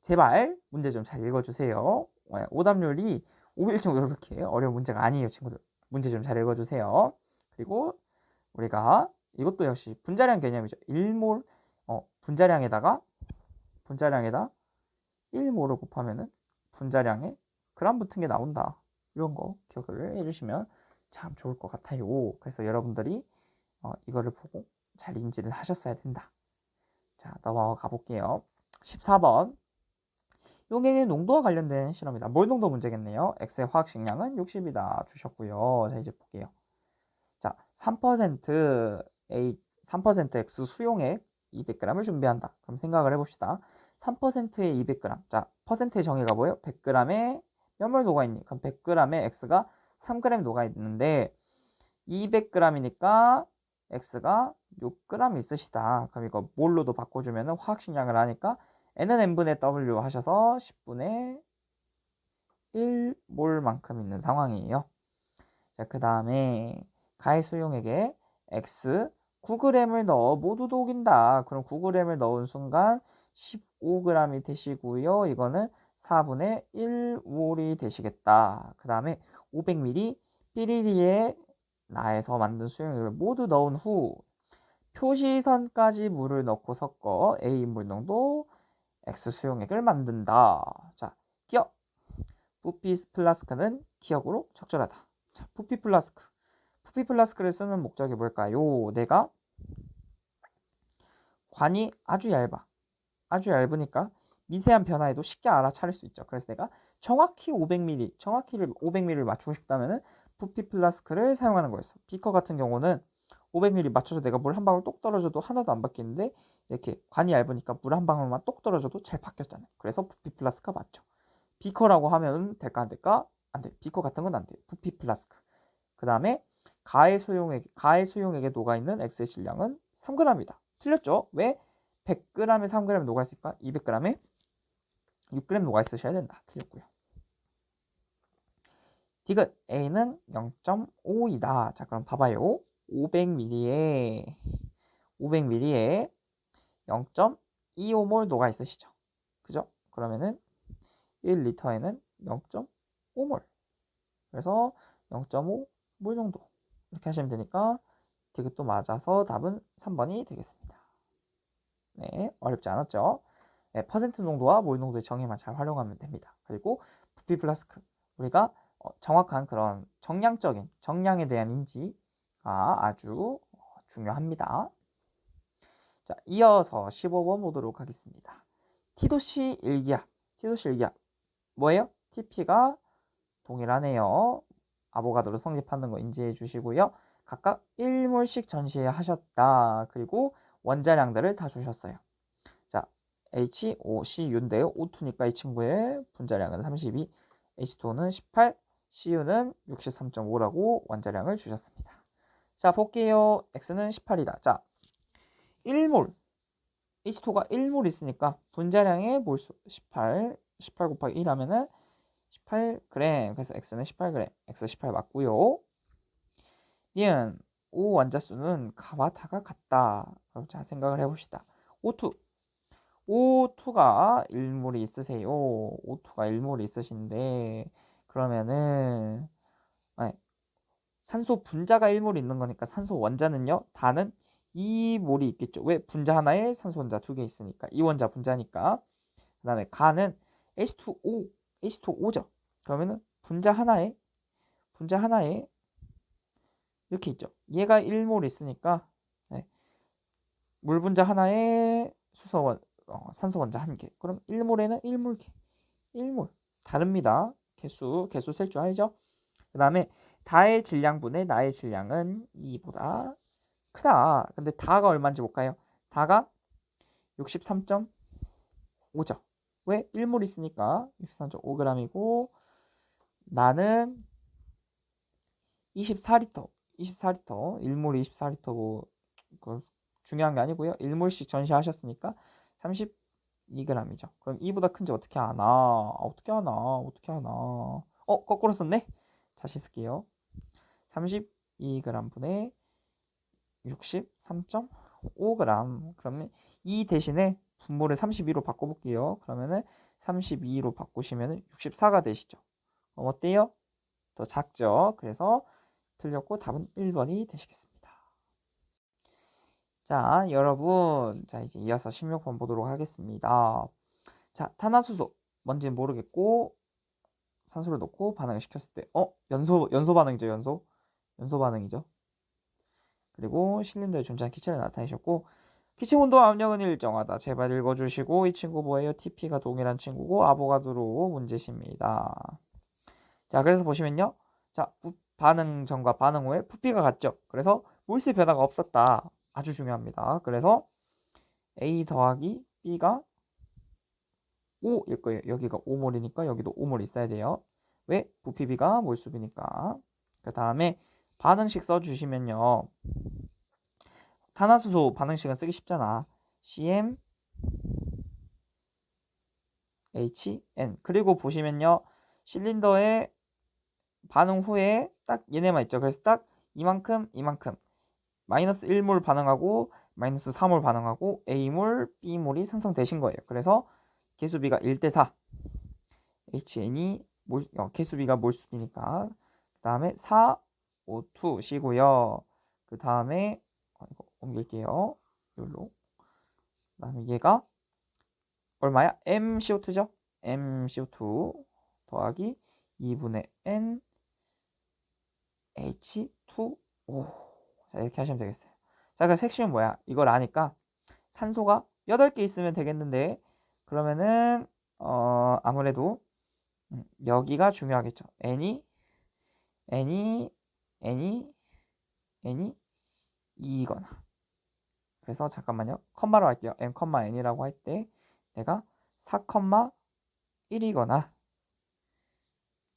제발 문제 좀 잘 읽어주세요. 오답률이 5일 정도 이렇게 어려운 문제가 아니에요, 친구들. 문제 좀 잘 읽어주세요. 그리고 우리가 이것도 역시 분자량 개념이죠. 1몰 분자량에다 1몰을 곱하면은 분자량에 그람 붙은 게 나온다. 이런 거 기억을 해주시면 참 좋을 것 같아요. 그래서 여러분들이 이거를 보고 잘 인지를 하셨어야 된다. 자, 넘어가 볼게요. 14번. 용액의 농도와 관련된 실험이다. 몰 농도 문제겠네요. X의 화학식량은 60이다 주셨고요. 자, 이제 볼게요. 자, 3% X 수용액 200g을 준비한다. 그럼 생각을 해봅시다. 3%의 200g. 자, 퍼센트의 정의가 뭐예요? 100g에 몇 몰 녹아있니? 그럼 100g에 X가 3g 녹아있는데 200g이니까 X가 6g 있으시다. 그럼 이거 몰로도 바꿔주면 화학식량을 하니까 N은 N분의 W 하셔서 10분의 1몰만큼 있는 상황이에요. 자, 그 다음에 가해 수용액에 X 9g을 넣어 모두 녹인다. 그럼 9g을 넣은 순간 15g이 되시고요. 이거는 4분의 1몰이 되시겠다. 그 다음에 500ml 삐리리에 나에서 만든 수용액을 모두 넣은 후 표시선까지 물을 넣고 섞어 A인물 농도 X 수용액을 만든다. 자, 기억. 부피 플라스크는 기억으로 적절하다. 자, 부피 플라스크를 쓰는 목적이 뭘까요? 내가 관이 아주 얇으니까 미세한 변화에도 쉽게 알아차릴 수 있죠. 그래서 내가 정확히 500ml를 맞추고 싶다면은 부피 플라스크를 사용하는 거였어. 비커 같은 경우는 500ml 맞춰서 내가 물 한 방울 똑 떨어져도 하나도 안 바뀌는데 이렇게 관이 얇으니까 물 한 방울만 똑 떨어져도 잘 바뀌었잖아요. 그래서 부피 플라스크가 맞죠. 비커라고 하면 될까 안 될까? 안 돼. 비커 같은 건 안 돼. 부피 플라스크. 그 다음에 가해 수용액에 녹아있는 X의 질량은 3g이다. 틀렸죠? 왜? 100g에 3g 녹아있을까? 200g에 6g 녹아있으셔야 된다. 틀렸고요. 디귿 A는 0.5이다. 자 그럼 봐봐요. 500ml에 0.25몰 녹아있으시죠? 그죠? 그러면은 1리터에는 0.5몰. 그래서 0.5몰 정도. 이렇게 하시면 되니까 디귿도 맞아서 답은 3번이 되겠습니다. 네, 어렵지 않았죠? 네, 퍼센트 농도와 몰 농도의 정의만 잘 활용하면 됩니다. 그리고 부피 플라스크. 우리가 정확한 그런 정량에 대한 인지가 아주 중요합니다. 자, 이어서 15번 보도록 하겠습니다. T도시 일기압. 뭐예요? TP가 동일하네요. 아보가드로 성립하는 거 인지해 주시고요. 각각 1몰씩 전시하셨다. 그리고 원자량들을 다 주셨어요. 자, HOCU인데요. O2니까 이 친구의 분자량은 32, H2O는 18, CU는 63.5라고 원자량을 주셨습니다. 자, 볼게요. X는 18이다. 자, 1몰. H2가 1몰 있으니까 분자량의 몰수 18 곱하기 1 하면은 18g. 그래서 x는 18g. x 18 맞고요. 니은 O 원자수는 가와 다가 같다. 그럼 자 생각을 해봅시다. O2. O2가 일몰이 있으세요. O2가 일몰이 있으신데 그러면은 아니, 산소 분자가 일몰이 있는 거니까 산소 원자는요. 다는 이 몰이 있겠죠. 왜? 분자 하나에 산소 원자 두 개 있으니까. 이 원자 분자니까. 그다음에 가는 H2O, H2O죠. 그러면은 분자 하나에 이렇게 있죠. 얘가 1몰 있으니까 네. 물 분자 하나에 산소 원자 한 개. 그럼 1몰에는 1몰 개. 1몰. 다릅니다. 개수 셀 줄 알죠? 그다음에 다의 질량분의 나의 질량은 2보다 크다. 근데 다가 얼마인지 볼까요? 다가 63.5죠. 왜? 1몰 있으니까 63.5g이고 나는 24리터. 24리터. 1몰이 24리터고 중요한 게 아니고요. 1몰씩 전시하셨으니까 32g이죠. 그럼 2보다 큰지 어떻게 아나? 어떻게 아나? 거꾸로 썼네? 다시 쓸게요. 32g 분의 63.5g. 그러면 이 대신에 분모를 32로 바꿔볼게요. 그러면은 32로 바꾸시면 64가 되시죠. 어때요? 더 작죠? 그래서 틀렸고 답은 1번이 되시겠습니다. 자, 여러분. 자, 이제 이어서 16번 보도록 하겠습니다. 자, 탄화수소. 뭔지는 모르겠고 산소를 넣고 반응을 시켰을 때 연소 반응이죠. 연소 반응이죠. 그리고 실린더에 존재하는 기체를 나타내셨고 기체 온도와 압력은 일정하다. 제발 읽어주시고 이 친구 뭐예요? TP가 동일한 친구고 아보가드로 문제십니다. 자, 그래서 보시면요. 자, 반응 전과 반응 후에 부피가 같죠. 그래서 몰수의 변화가 없었다. 아주 중요합니다. 그래서 A 더하기 B가 5일 거예요. 여기가 5몰이니까 여기도 5몰 있어야 돼요. 왜? 부피 B가 몰수비니까. 그 다음에 반응식 써주시면요. 탄화수소 반응식은 쓰기 쉽잖아. CM HN. 그리고 보시면요. 실린더의 반응 후에 딱 얘네만 있죠. 그래서 딱 이만큼 마이너스 1몰 반응하고 마이너스 4몰 반응하고 A몰, B몰이 생성되신 거예요. 그래서 개수비가 1대4 HN이 개수비가 몰수비니까 그 다음에 4O2시고요. 그 다음에 이거 옮길게요. 여기로. 그 다음에 얘가 얼마야? MCO2죠? MCO2 더하기 2분의 N H2O. 자, 이렇게 하시면 되겠어요. 자, 그 색심은 뭐야? 이걸 아니까 산소가 8개 있으면 되겠는데 그러면은 아무래도 여기가 중요하겠죠. N이 N이 N이 N이 2거나. 그래서 잠깐만요. 컴마로 할게요. M, N이라고 할 때 내가 4,1이거나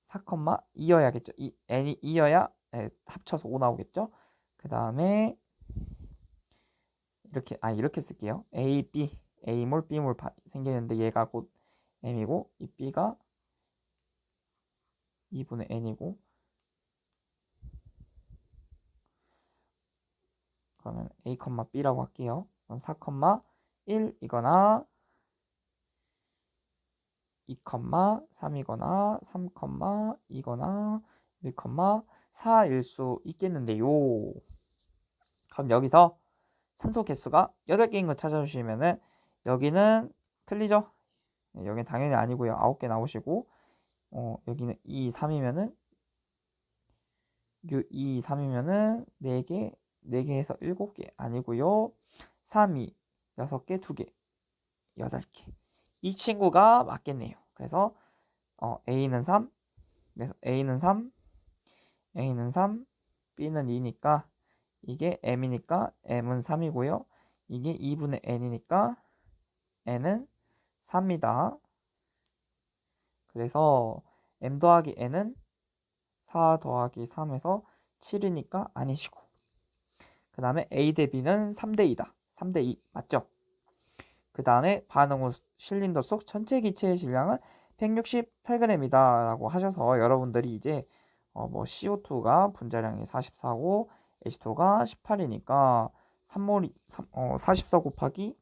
4,2여야겠죠. 이 N이 2여야 합쳐서 5 나오겠죠. 그 다음에 이렇게 쓸게요. A, B, A몰, B몰 생기는데 얘가 곧 M이고 이 B가 2분의 N이고 그러면 A, B라고 할게요. 그럼 4,1이거나 2,3이거나 3,2거나 1,4일 수 있겠는데요. 그럼 여기서 산소 개수가 8개인 거 찾아주시면은 여기는 틀리죠? 여기는 당연히 아니고요. 9개 나오시고 여기는 2, 3이면은 2, 3이면은 4개, 4개에서 7개 아니고요. 3, 2, 6개, 2개, 8개. 이 친구가 맞겠네요. 그래서 A는 3, 그래서 A는 3, B는 2니까 이게 M이니까 M은 3이고요. 이게 2분의 N이니까 N은 3이다. 그래서 M 더하기 N은 4 더하기 3에서 7이니까 아니시고 그 다음에 A 대 B는 3대 2다. 3대 2 맞죠? 그 다음에 반응 후 실린더 속 전체 기체의 질량은 168g이다 라고 하셔서 여러분들이 이제 뭐 CO2가 분자량이 44고 H2가 18이니까 3몰이 44 곱하기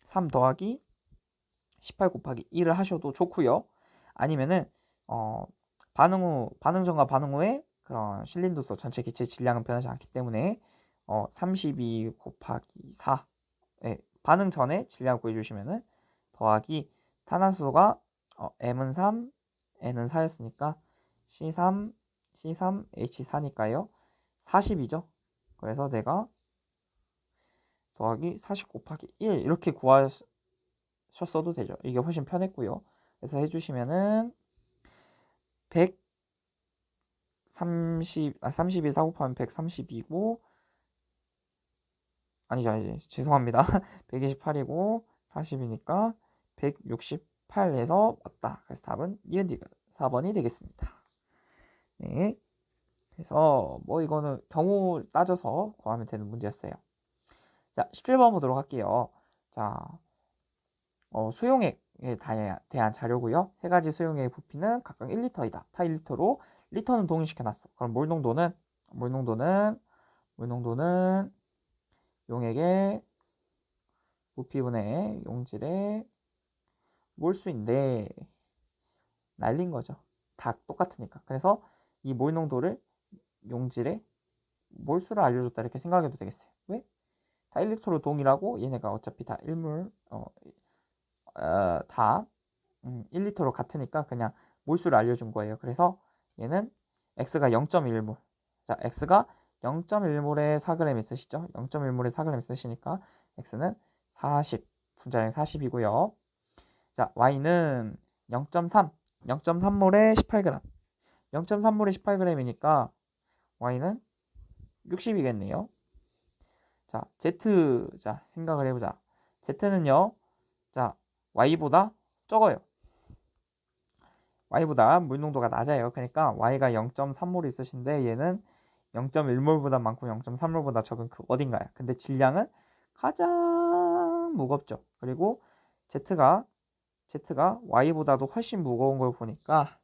3 더하기 18 곱하기 1을 하셔도 좋고요. 아니면은 반응 후 반응 전과 반응 후에 그런 실린더소 전체 기체 질량은 변하지 않기 때문에 32 곱하기 4 반응 전에 질량을 구해주시면은 더하기 탄화수소가 M은 3, N은 4였으니까 C3, H4니까요. 40이죠. 그래서 내가 더하기 40 곱하기 1 이렇게 구하셨어도 되죠. 이게 훨씬 편했고요. 그래서 해주시면은 32 4 곱하면 132고 아니죠. 죄송합니다. 128이고 40이니까 168에서 맞다. 그래서 답은 니은디귿 4번이 되겠습니다. 네. 그래서 뭐 이거는 경우 따져서 구하면 되는 문제였어요. 자, 17번 보도록 할게요. 자, 수용액에 대한 자료고요. 세 가지 수용액의 부피는 각각 1리터이다. 타 1리터로 리터는 동일시켜놨어. 그럼 물농도는 용액의 부피분의 용질의 몰수인데 날린 거죠. 다 똑같으니까. 그래서 이 몰 농도를 용질의 몰수를 알려줬다 이렇게 생각해도 되겠어요. 왜? 다 1리터로 동일하고 얘네가 어차피 다 1몰 다 1리터로 같으니까 그냥 몰수를 알려준 거예요. 그래서 얘는 x가 0.1몰. 자, x가 0.1몰에 4g 쓰시죠. 0.1몰에 4g 쓰시니까 x는 40, 분자량 40이고요. 자, y는 0.3몰에 18g. 0.3몰에 18g이니까 y는 60이겠네요. 자, z 자, 생각을 해보자. z는요. 자, y보다 적어요. y보다 물 농도가 낮아요. 그러니까 y가 0.3몰 있으신데 얘는 0.1몰보다 많고 0.3몰보다 적은 그 어딘가요. 근데 질량은 가장 무겁죠. 그리고 z가 y보다도 훨씬 무거운 걸 보니까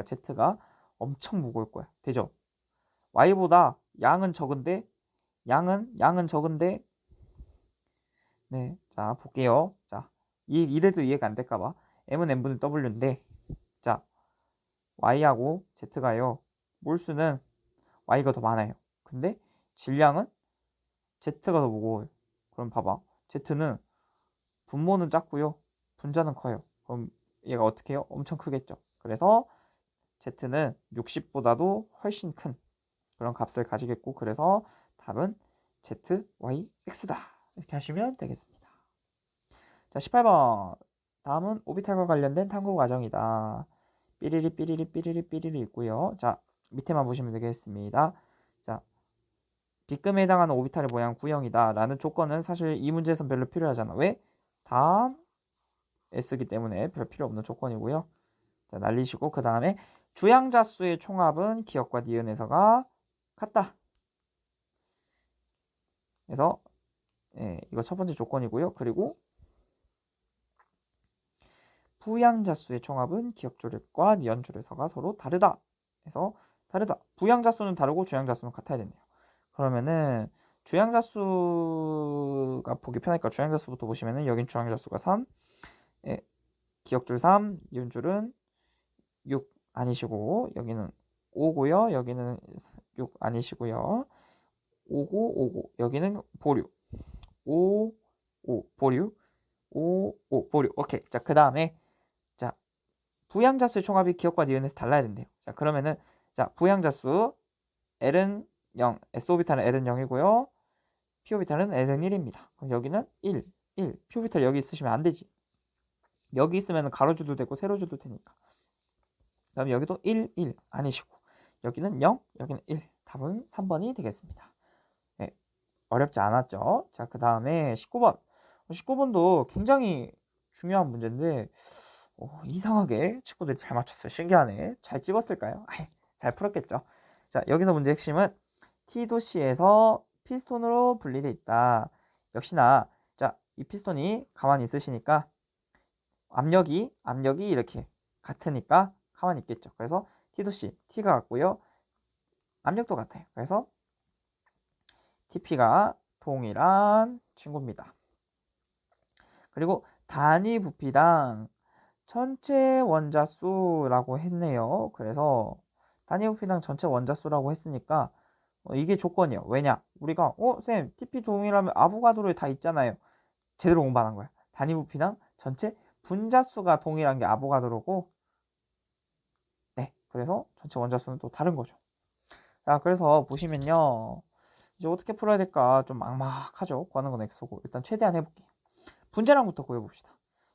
z가 엄청 무거울 거야. 되죠? y보다 양은 적은데 네, 자 볼게요. 자, 이래도 이해가 안 될까 봐. m은 n분의 w인데 자, y하고 z가요. 몰수는 y가 더 많아요. 근데 질량은 z가 더 무거워요. 그럼 봐봐. z는 분모는 작고요. 분자는 커요. 그럼 얘가 어떻게 해요? 엄청 크겠죠. 그래서 z는 60보다도 훨씬 큰 그런 값을 가지겠고 그래서 답은 z, y, x다. 이렇게 하시면 되겠습니다. 자, 18번. 다음은 오비탈과 관련된 탐구 과정이다. 삐리리 있고요. 자, 밑에만 보시면 되겠습니다. 자, B금에 해당하는 오비탈의 모양 구형이다 라는 조건은 사실 이 문제에선 별로 필요하잖아. 왜? 다 S기 때문에 별 필요 없는 조건이고요. 자, 날리시고 그 다음에 주양자수의 총합은 기억과 니은에서가 같다. 그래서 이거 첫 번째 조건이고요. 그리고 부양자수의 총합은 기억조립과 니은조립서가 서로 다르다. 그래서 다르다. 부양자수는 다르고 주양자수는 같아야 된대요. 그러면은 주양자수가 보기 편하니까 주양자수부터 보시면은 여긴 주양자수가 3, 기억줄 3, 니은줄은 6 아니시고 여기는 5고요. 여기는 6 아니시고요. 5고 여기는 보류 5 보류 5 보류. 오케이. 자, 그 다음에 자, 부양자수의 총합이 기억과 니은에서 달라야 된대요. 자, 그러면은 자, 부양자수 L은 0, S오비탈은 L은 0이고요. P오비탈은 L은 1입니다. 그럼 여기는 1. P오비탈 여기 있으시면 안 되지. 여기 있으면 가로줄도 되고 세로줄도 되니까. 그럼 여기도 1 아니시고 여기는 0, 여기는 1. 답은 3번이 되겠습니다. 네, 어렵지 않았죠? 자, 그 다음에 19번. 19번도 굉장히 중요한 문제인데 이상하게 친구들이 잘 맞췄어요. 신기하네. 잘 찍었을까요? 잘 풀었겠죠. 자, 여기서 문제 핵심은 T도시에서 피스톤으로 분리되어 있다. 역시나 자, 이 피스톤이 가만히 있으시니까 압력이 이렇게 같으니까 가만히 있겠죠. 그래서 T도 C, T가 같고요. 압력도 같아요. 그래서 TP가 동일한 친구입니다. 그리고 단위 부피당 전체 원자수라고 했네요. 그래서 단위 부피당 전체 원자수라고 했으니까 이게 조건이에요. 왜냐? 우리가 쌤, TP 동일하면 아보가드로에 다 있잖아요. 제대로 공부한 거야. 단위 부피당 전체 분자수가 동일한 게 아보가드로고, 네, 그래서 전체 원자수는 또 다른 거죠. 자, 그래서 보시면요, 이제 어떻게 풀어야 될까 좀 막막하죠. 구하는 건 X고 일단 최대한 해볼게요. 분자량부터 구해봅시다.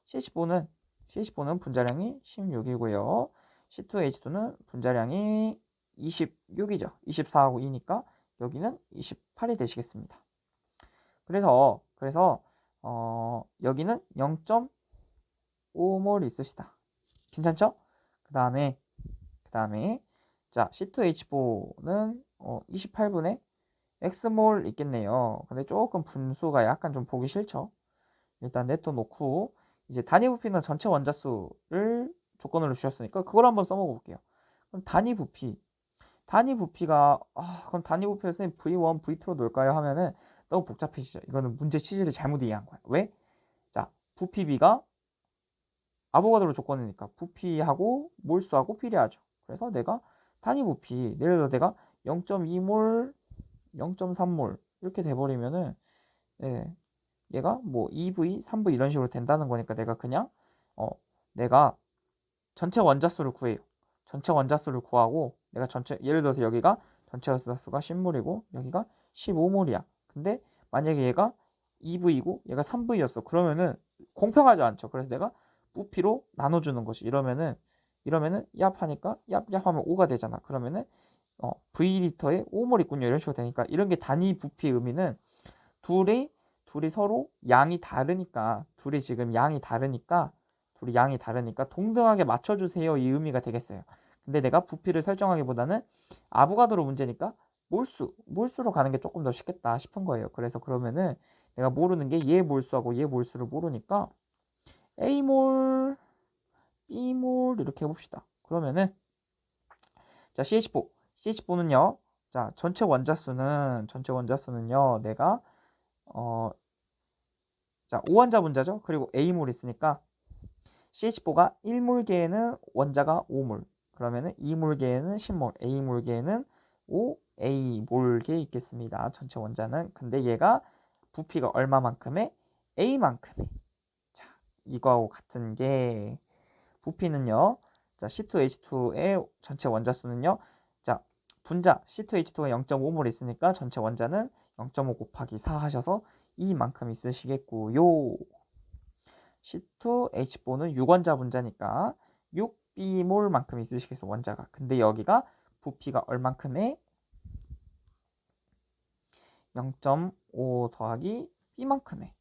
CH4는 분자량이 16이고요. C2H2는 분자량이 26이죠. 24하고 2니까 여기는 28이 되시겠습니다. 그래서 여기는 0.5몰 있으시다. 괜찮죠? 그 다음에 자, C2H4는 28분의 X몰 있겠네요. 근데 조금 분수가 약간 좀 보기 싫죠. 일단 냅둬 놓고 이제 단위 부피는 전체 원자수를 조건으로 주셨으니까 그걸 한번 써먹어 볼게요. 그럼 단위 부피가 그럼 단위 부피를 선생님 V1, V2로 놓을까요? 하면은 너무 복잡해지죠. 이거는 문제 취지를 잘못 이해한 거야. 왜? 자, 부피비가 아보가드로 조건이니까 부피하고 몰수하고 필요하죠. 그래서 내가 단위 부피 예를 들어 내가 0.2몰, 0.3몰 이렇게 돼버리면은 얘가 뭐 2V, 3V 이런 식으로 된다는 거니까 내가 그냥 내가 전체 원자수를 구해요. 전체 원자수를 구하고 내가 예를 들어서 여기가 전체 원자수가 10몰이고 여기가 15몰이야. 근데 만약에 얘가 2V이고 얘가 3V였어. 그러면은 공평하지 않죠. 그래서 내가 부피로 나눠주는 것이 이러면은 얍 하니까 얍 하면 5가 되잖아. 그러면은 V리터에 5몰 있군요. 이런 식으로 되니까 이런 게 단위 부피의 의미는 둘이 서로 양이 다르니까 둘이 양이 다르니까 동등하게 맞춰주세요 이 의미가 되겠어요. 근데 내가 부피를 설정하기보다는 아보가드로 문제니까 몰수로 가는 게 조금 더 쉽겠다 싶은 거예요. 그래서 그러면은 내가 모르는 게 얘 몰수하고 얘 몰수를 모르니까 A몰, B몰 이렇게 해봅시다. 그러면은 자 CH4는요. 자 전체 원자수는요. 내가 자 5원자 분자죠. 그리고 A몰 있으니까 CH4가 1몰계에는 원자가 5몰 그러면은 2몰계에는 10몰 A몰계에는 5A몰계 있겠습니다. 전체 원자는. 근데 얘가 부피가 얼마만큼에 A만큼에. 자 이거하고 같은 게 부피는요. 자 C2H2의 전체 원자수는요. 자 분자 C2H2가 0.5몰 있으니까 전체 원자는 0.5 곱하기 4 하셔서 이만큼 있으시겠고요. C2H4는 6원자 분자니까 6B몰만큼 있으시겠어 원자가. 근데 여기가 부피가 얼만큼에 0.5 더하기 B만큼에.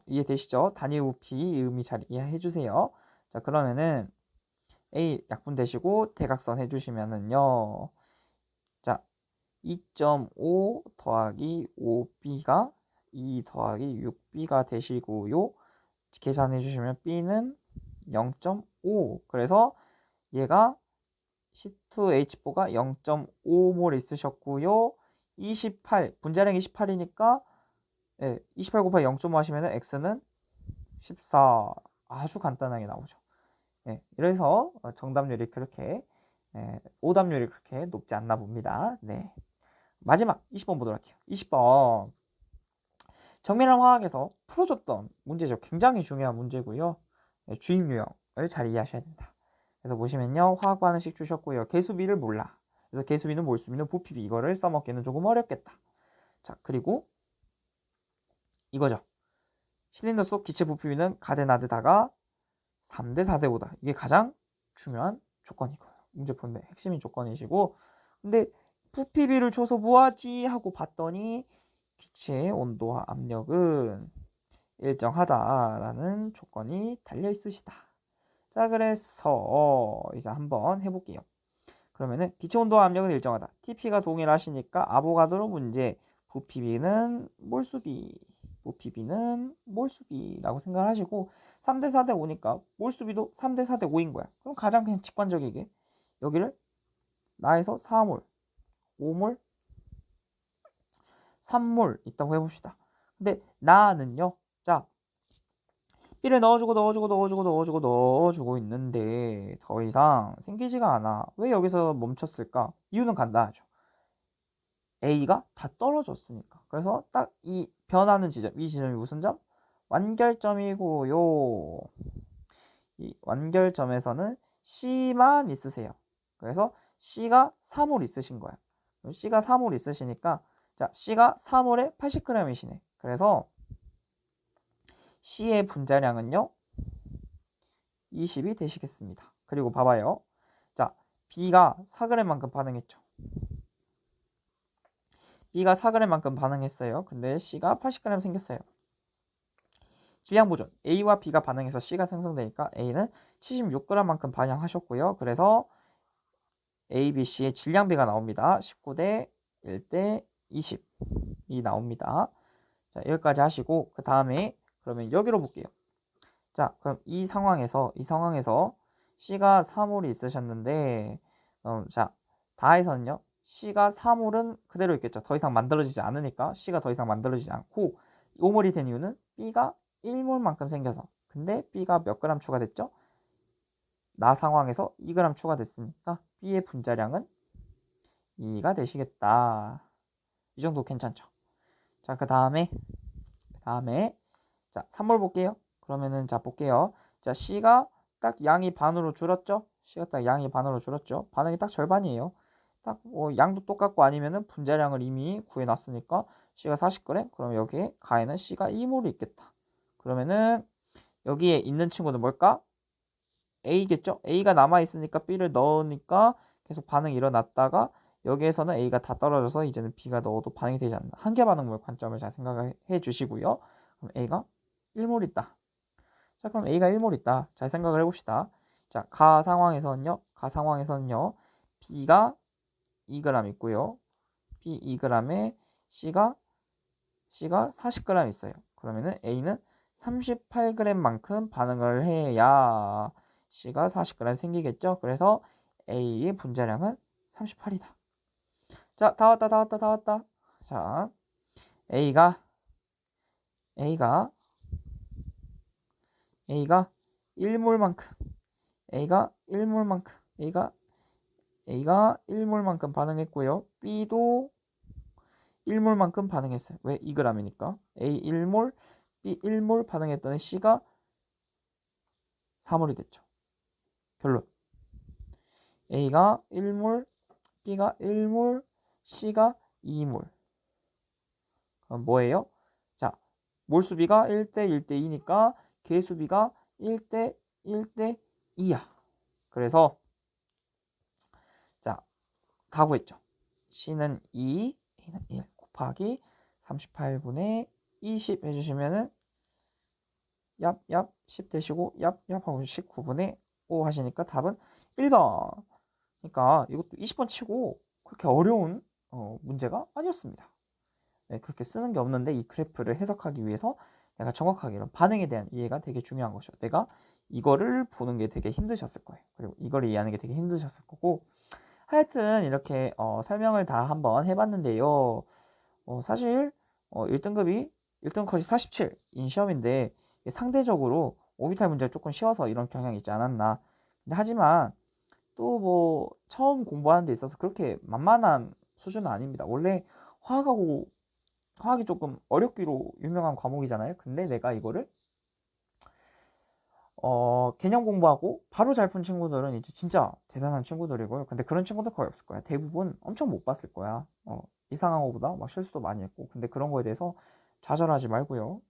이해되시죠? 단위 부피 의미 잘 이해해 주세요. 자 그러면은 A 약분 되시고 대각선 해주시면은요. 자 2.5 더하기 5B가 2 더하기 6B가 되시고요. 계산해 주시면 B는 0.5 그래서 얘가 C2H4가 0.5몰 있으셨고요. 28 분자량 28이니까 28 곱하기 0.5 하시면 X는 14 아주 간단하게 나오죠. 이래서 정답률이 그렇게 오답률이 그렇게 높지 않나 봅니다. 네. 마지막 20번 보도록 할게요. 20번 정밀한 화학에서 풀어줬던 문제죠. 굉장히 중요한 문제고요. 주입 유형을 잘 이해하셔야 된다. 그래서 보시면요. 화학 반응식 주셨고요. 개수비를 몰라. 그래서 개수비는 몰수비는 부피비 이거를 써먹기는 조금 어렵겠다. 자 그리고 이거죠. 실린더 속 기체 부피비는 가데나드다가 3대 4대 5다. 이게 가장 중요한 조건이고요. 문제풀이의 핵심인 조건이시고 근데 부피비를 줘서 뭐하지 하고 봤더니 기체의 온도와 압력은 일정하다라는 조건이 달려 있으시다. 자 그래서 이제 한번 해볼게요. 그러면은 기체 온도와 압력은 일정하다. TP가 동일하시니까 아보가드로 문제 부피비는 몰수비 부피 B는 몰수비라고 생각을 하시고 3대 4대 5니까 몰수비도 3대 4대 5인 거야. 그럼 가장 그냥 직관적이게 여기를 나에서 4몰, 5몰, 3몰 있다고 해봅시다. 근데 나는요. 자, B를 넣어주고 있는데 더 이상 생기지가 않아. 왜 여기서 멈췄을까? 이유는 간단하죠. A가 다 떨어졌으니까. 그래서 딱 이 변하는 지점, 이 지점이 무슨 점? 완결점이고요. 이 완결점에서는 C만 있으세요. 그래서 C가 3홀 있으신 거야. C가 3홀 있으시니까 자, C가 3홀에 80g이시네. 그래서 C의 분자량은요 20이 되시겠습니다. 그리고 봐봐요. 자, B가 4g만큼 반응했죠. B가 4g만큼 반응했어요. 근데 C가 80g 생겼어요. 질량 보존. A와 B가 반응해서 C가 생성되니까 A는 76g만큼 반응하셨고요. 그래서 A, B, C의 질량비가 나옵니다. 19대 1대 20이 나옵니다. 자, 여기까지 하시고 그 다음에 그러면 여기로 볼게요. 자, 그럼 이 상황에서 C가 3홀이 있으셨는데 자, 다해서는요. C가 3홀은 그대로 있겠죠. 더 이상 만들어지지 않으니까 C가 더 이상 만들어지지 않고 5몰이 된 이유는 B가 1몰만큼 생겨서. 근데 B가 몇 그램 추가됐죠? 나 상황에서 2g 추가됐으니까 B의 분자량은 2가 되시겠다. 이 정도 괜찮죠? 자, 그 다음에 자, 3몰 볼게요. 그러면은 자, 볼게요. 자, C가 딱 양이 반으로 줄었죠? C가 딱 양이 반으로 줄었죠? 반응이 딱 절반이에요. 딱 양도 똑같고 아니면은 분자량을 이미 구해놨으니까 C가 40g? 그럼 여기에 가에는 C가 2몰이 있겠다. 그러면은 여기에 있는 친구는 뭘까? A겠죠? A가 남아있으니까 B를 넣으니까 계속 반응이 일어났다가 여기에서는 A가 다 떨어져서 이제는 B가 넣어도 반응이 되지 않는다. 한계 반응물 관점을 잘 생각해 주시고요. 그럼 A가 1몰 있다. 자, 그럼 A가 1몰 있다. 잘 생각을 해봅시다. 자, 가 상황에서는요. B가 2g 있고요. B 2g에 C가 40g 있어요. 그러면은 A는 38g만큼 반응을 해야 C가 40g 생기겠죠. 그래서 A의 분자량은 38이다. 자, 다 왔다. 자, A가 1몰만큼 A가 1몰만큼 반응했고요. B도 1몰만큼 반응했어요. 왜? 2g이니까. A 1몰, B 1몰 반응했더니 C가 3몰이 됐죠. 결론. A가 1몰, B가 1몰, C가 2몰. 그럼 뭐예요? 자, 몰수비가 1대 1대 2니까 개수비가 1대 1대 2야. 그래서 자, 다 구했죠. C는 2, A는 1 곱하기 38분의 20 해주시면은 얍 10 대시고 얍 하고 19분의 5 하시니까 답은 1번. 그러니까 이것도 20번 치고 그렇게 어려운 문제가 아니었습니다. 네, 그렇게 쓰는 게 없는데 이 그래프를 해석하기 위해서 내가 정확하게 이런 반응에 대한 이해가 되게 중요한 것이죠. 내가 이거를 보는 게 되게 힘드셨을 거예요. 그리고 이거를 이해하는 게 되게 힘드셨을 거고 하여튼 이렇게 설명을 다 한번 해봤는데요. 사실 1등급이 1등 컷이 47인 시험인데 상대적으로 오비탈 문제가 조금 쉬워서 이런 경향이 있지 않았나. 근데 하지만 또 뭐 처음 공부하는 데 있어서 그렇게 만만한 수준은 아닙니다. 원래 화학이 조금 어렵기로 유명한 과목이잖아요. 근데 내가 이거를 개념 공부하고 바로 잘 푼 친구들은 이제 진짜 대단한 친구들이고요. 근데 그런 친구들 거의 없을 거야. 대부분 엄청 못 봤을 거야. 이상한 거보다 막 실수도 많이 했고. 근데 그런 거에 대해서 좌절하지 말고요.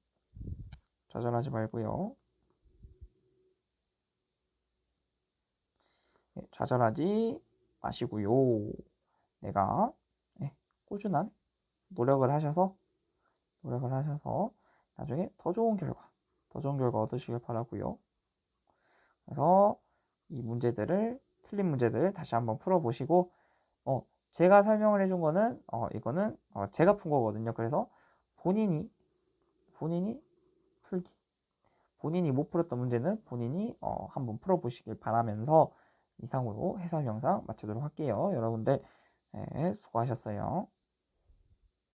좌절하지 마시고요. 내가 꾸준한 노력을 하셔서 나중에 더 좋은 결과 얻으시길 바라고요. 그래서 이 틀린 문제들을 다시 한번 풀어보시고 제가 설명을 해준 거는 이거는 제가 푼 거거든요. 그래서 본인이 본인이 풀기. 본인이 못 풀었던 문제는 본인이 한번 풀어보시길 바라면서 이상으로 해설 영상 마치도록 할게요. 여러분들 수고하셨어요.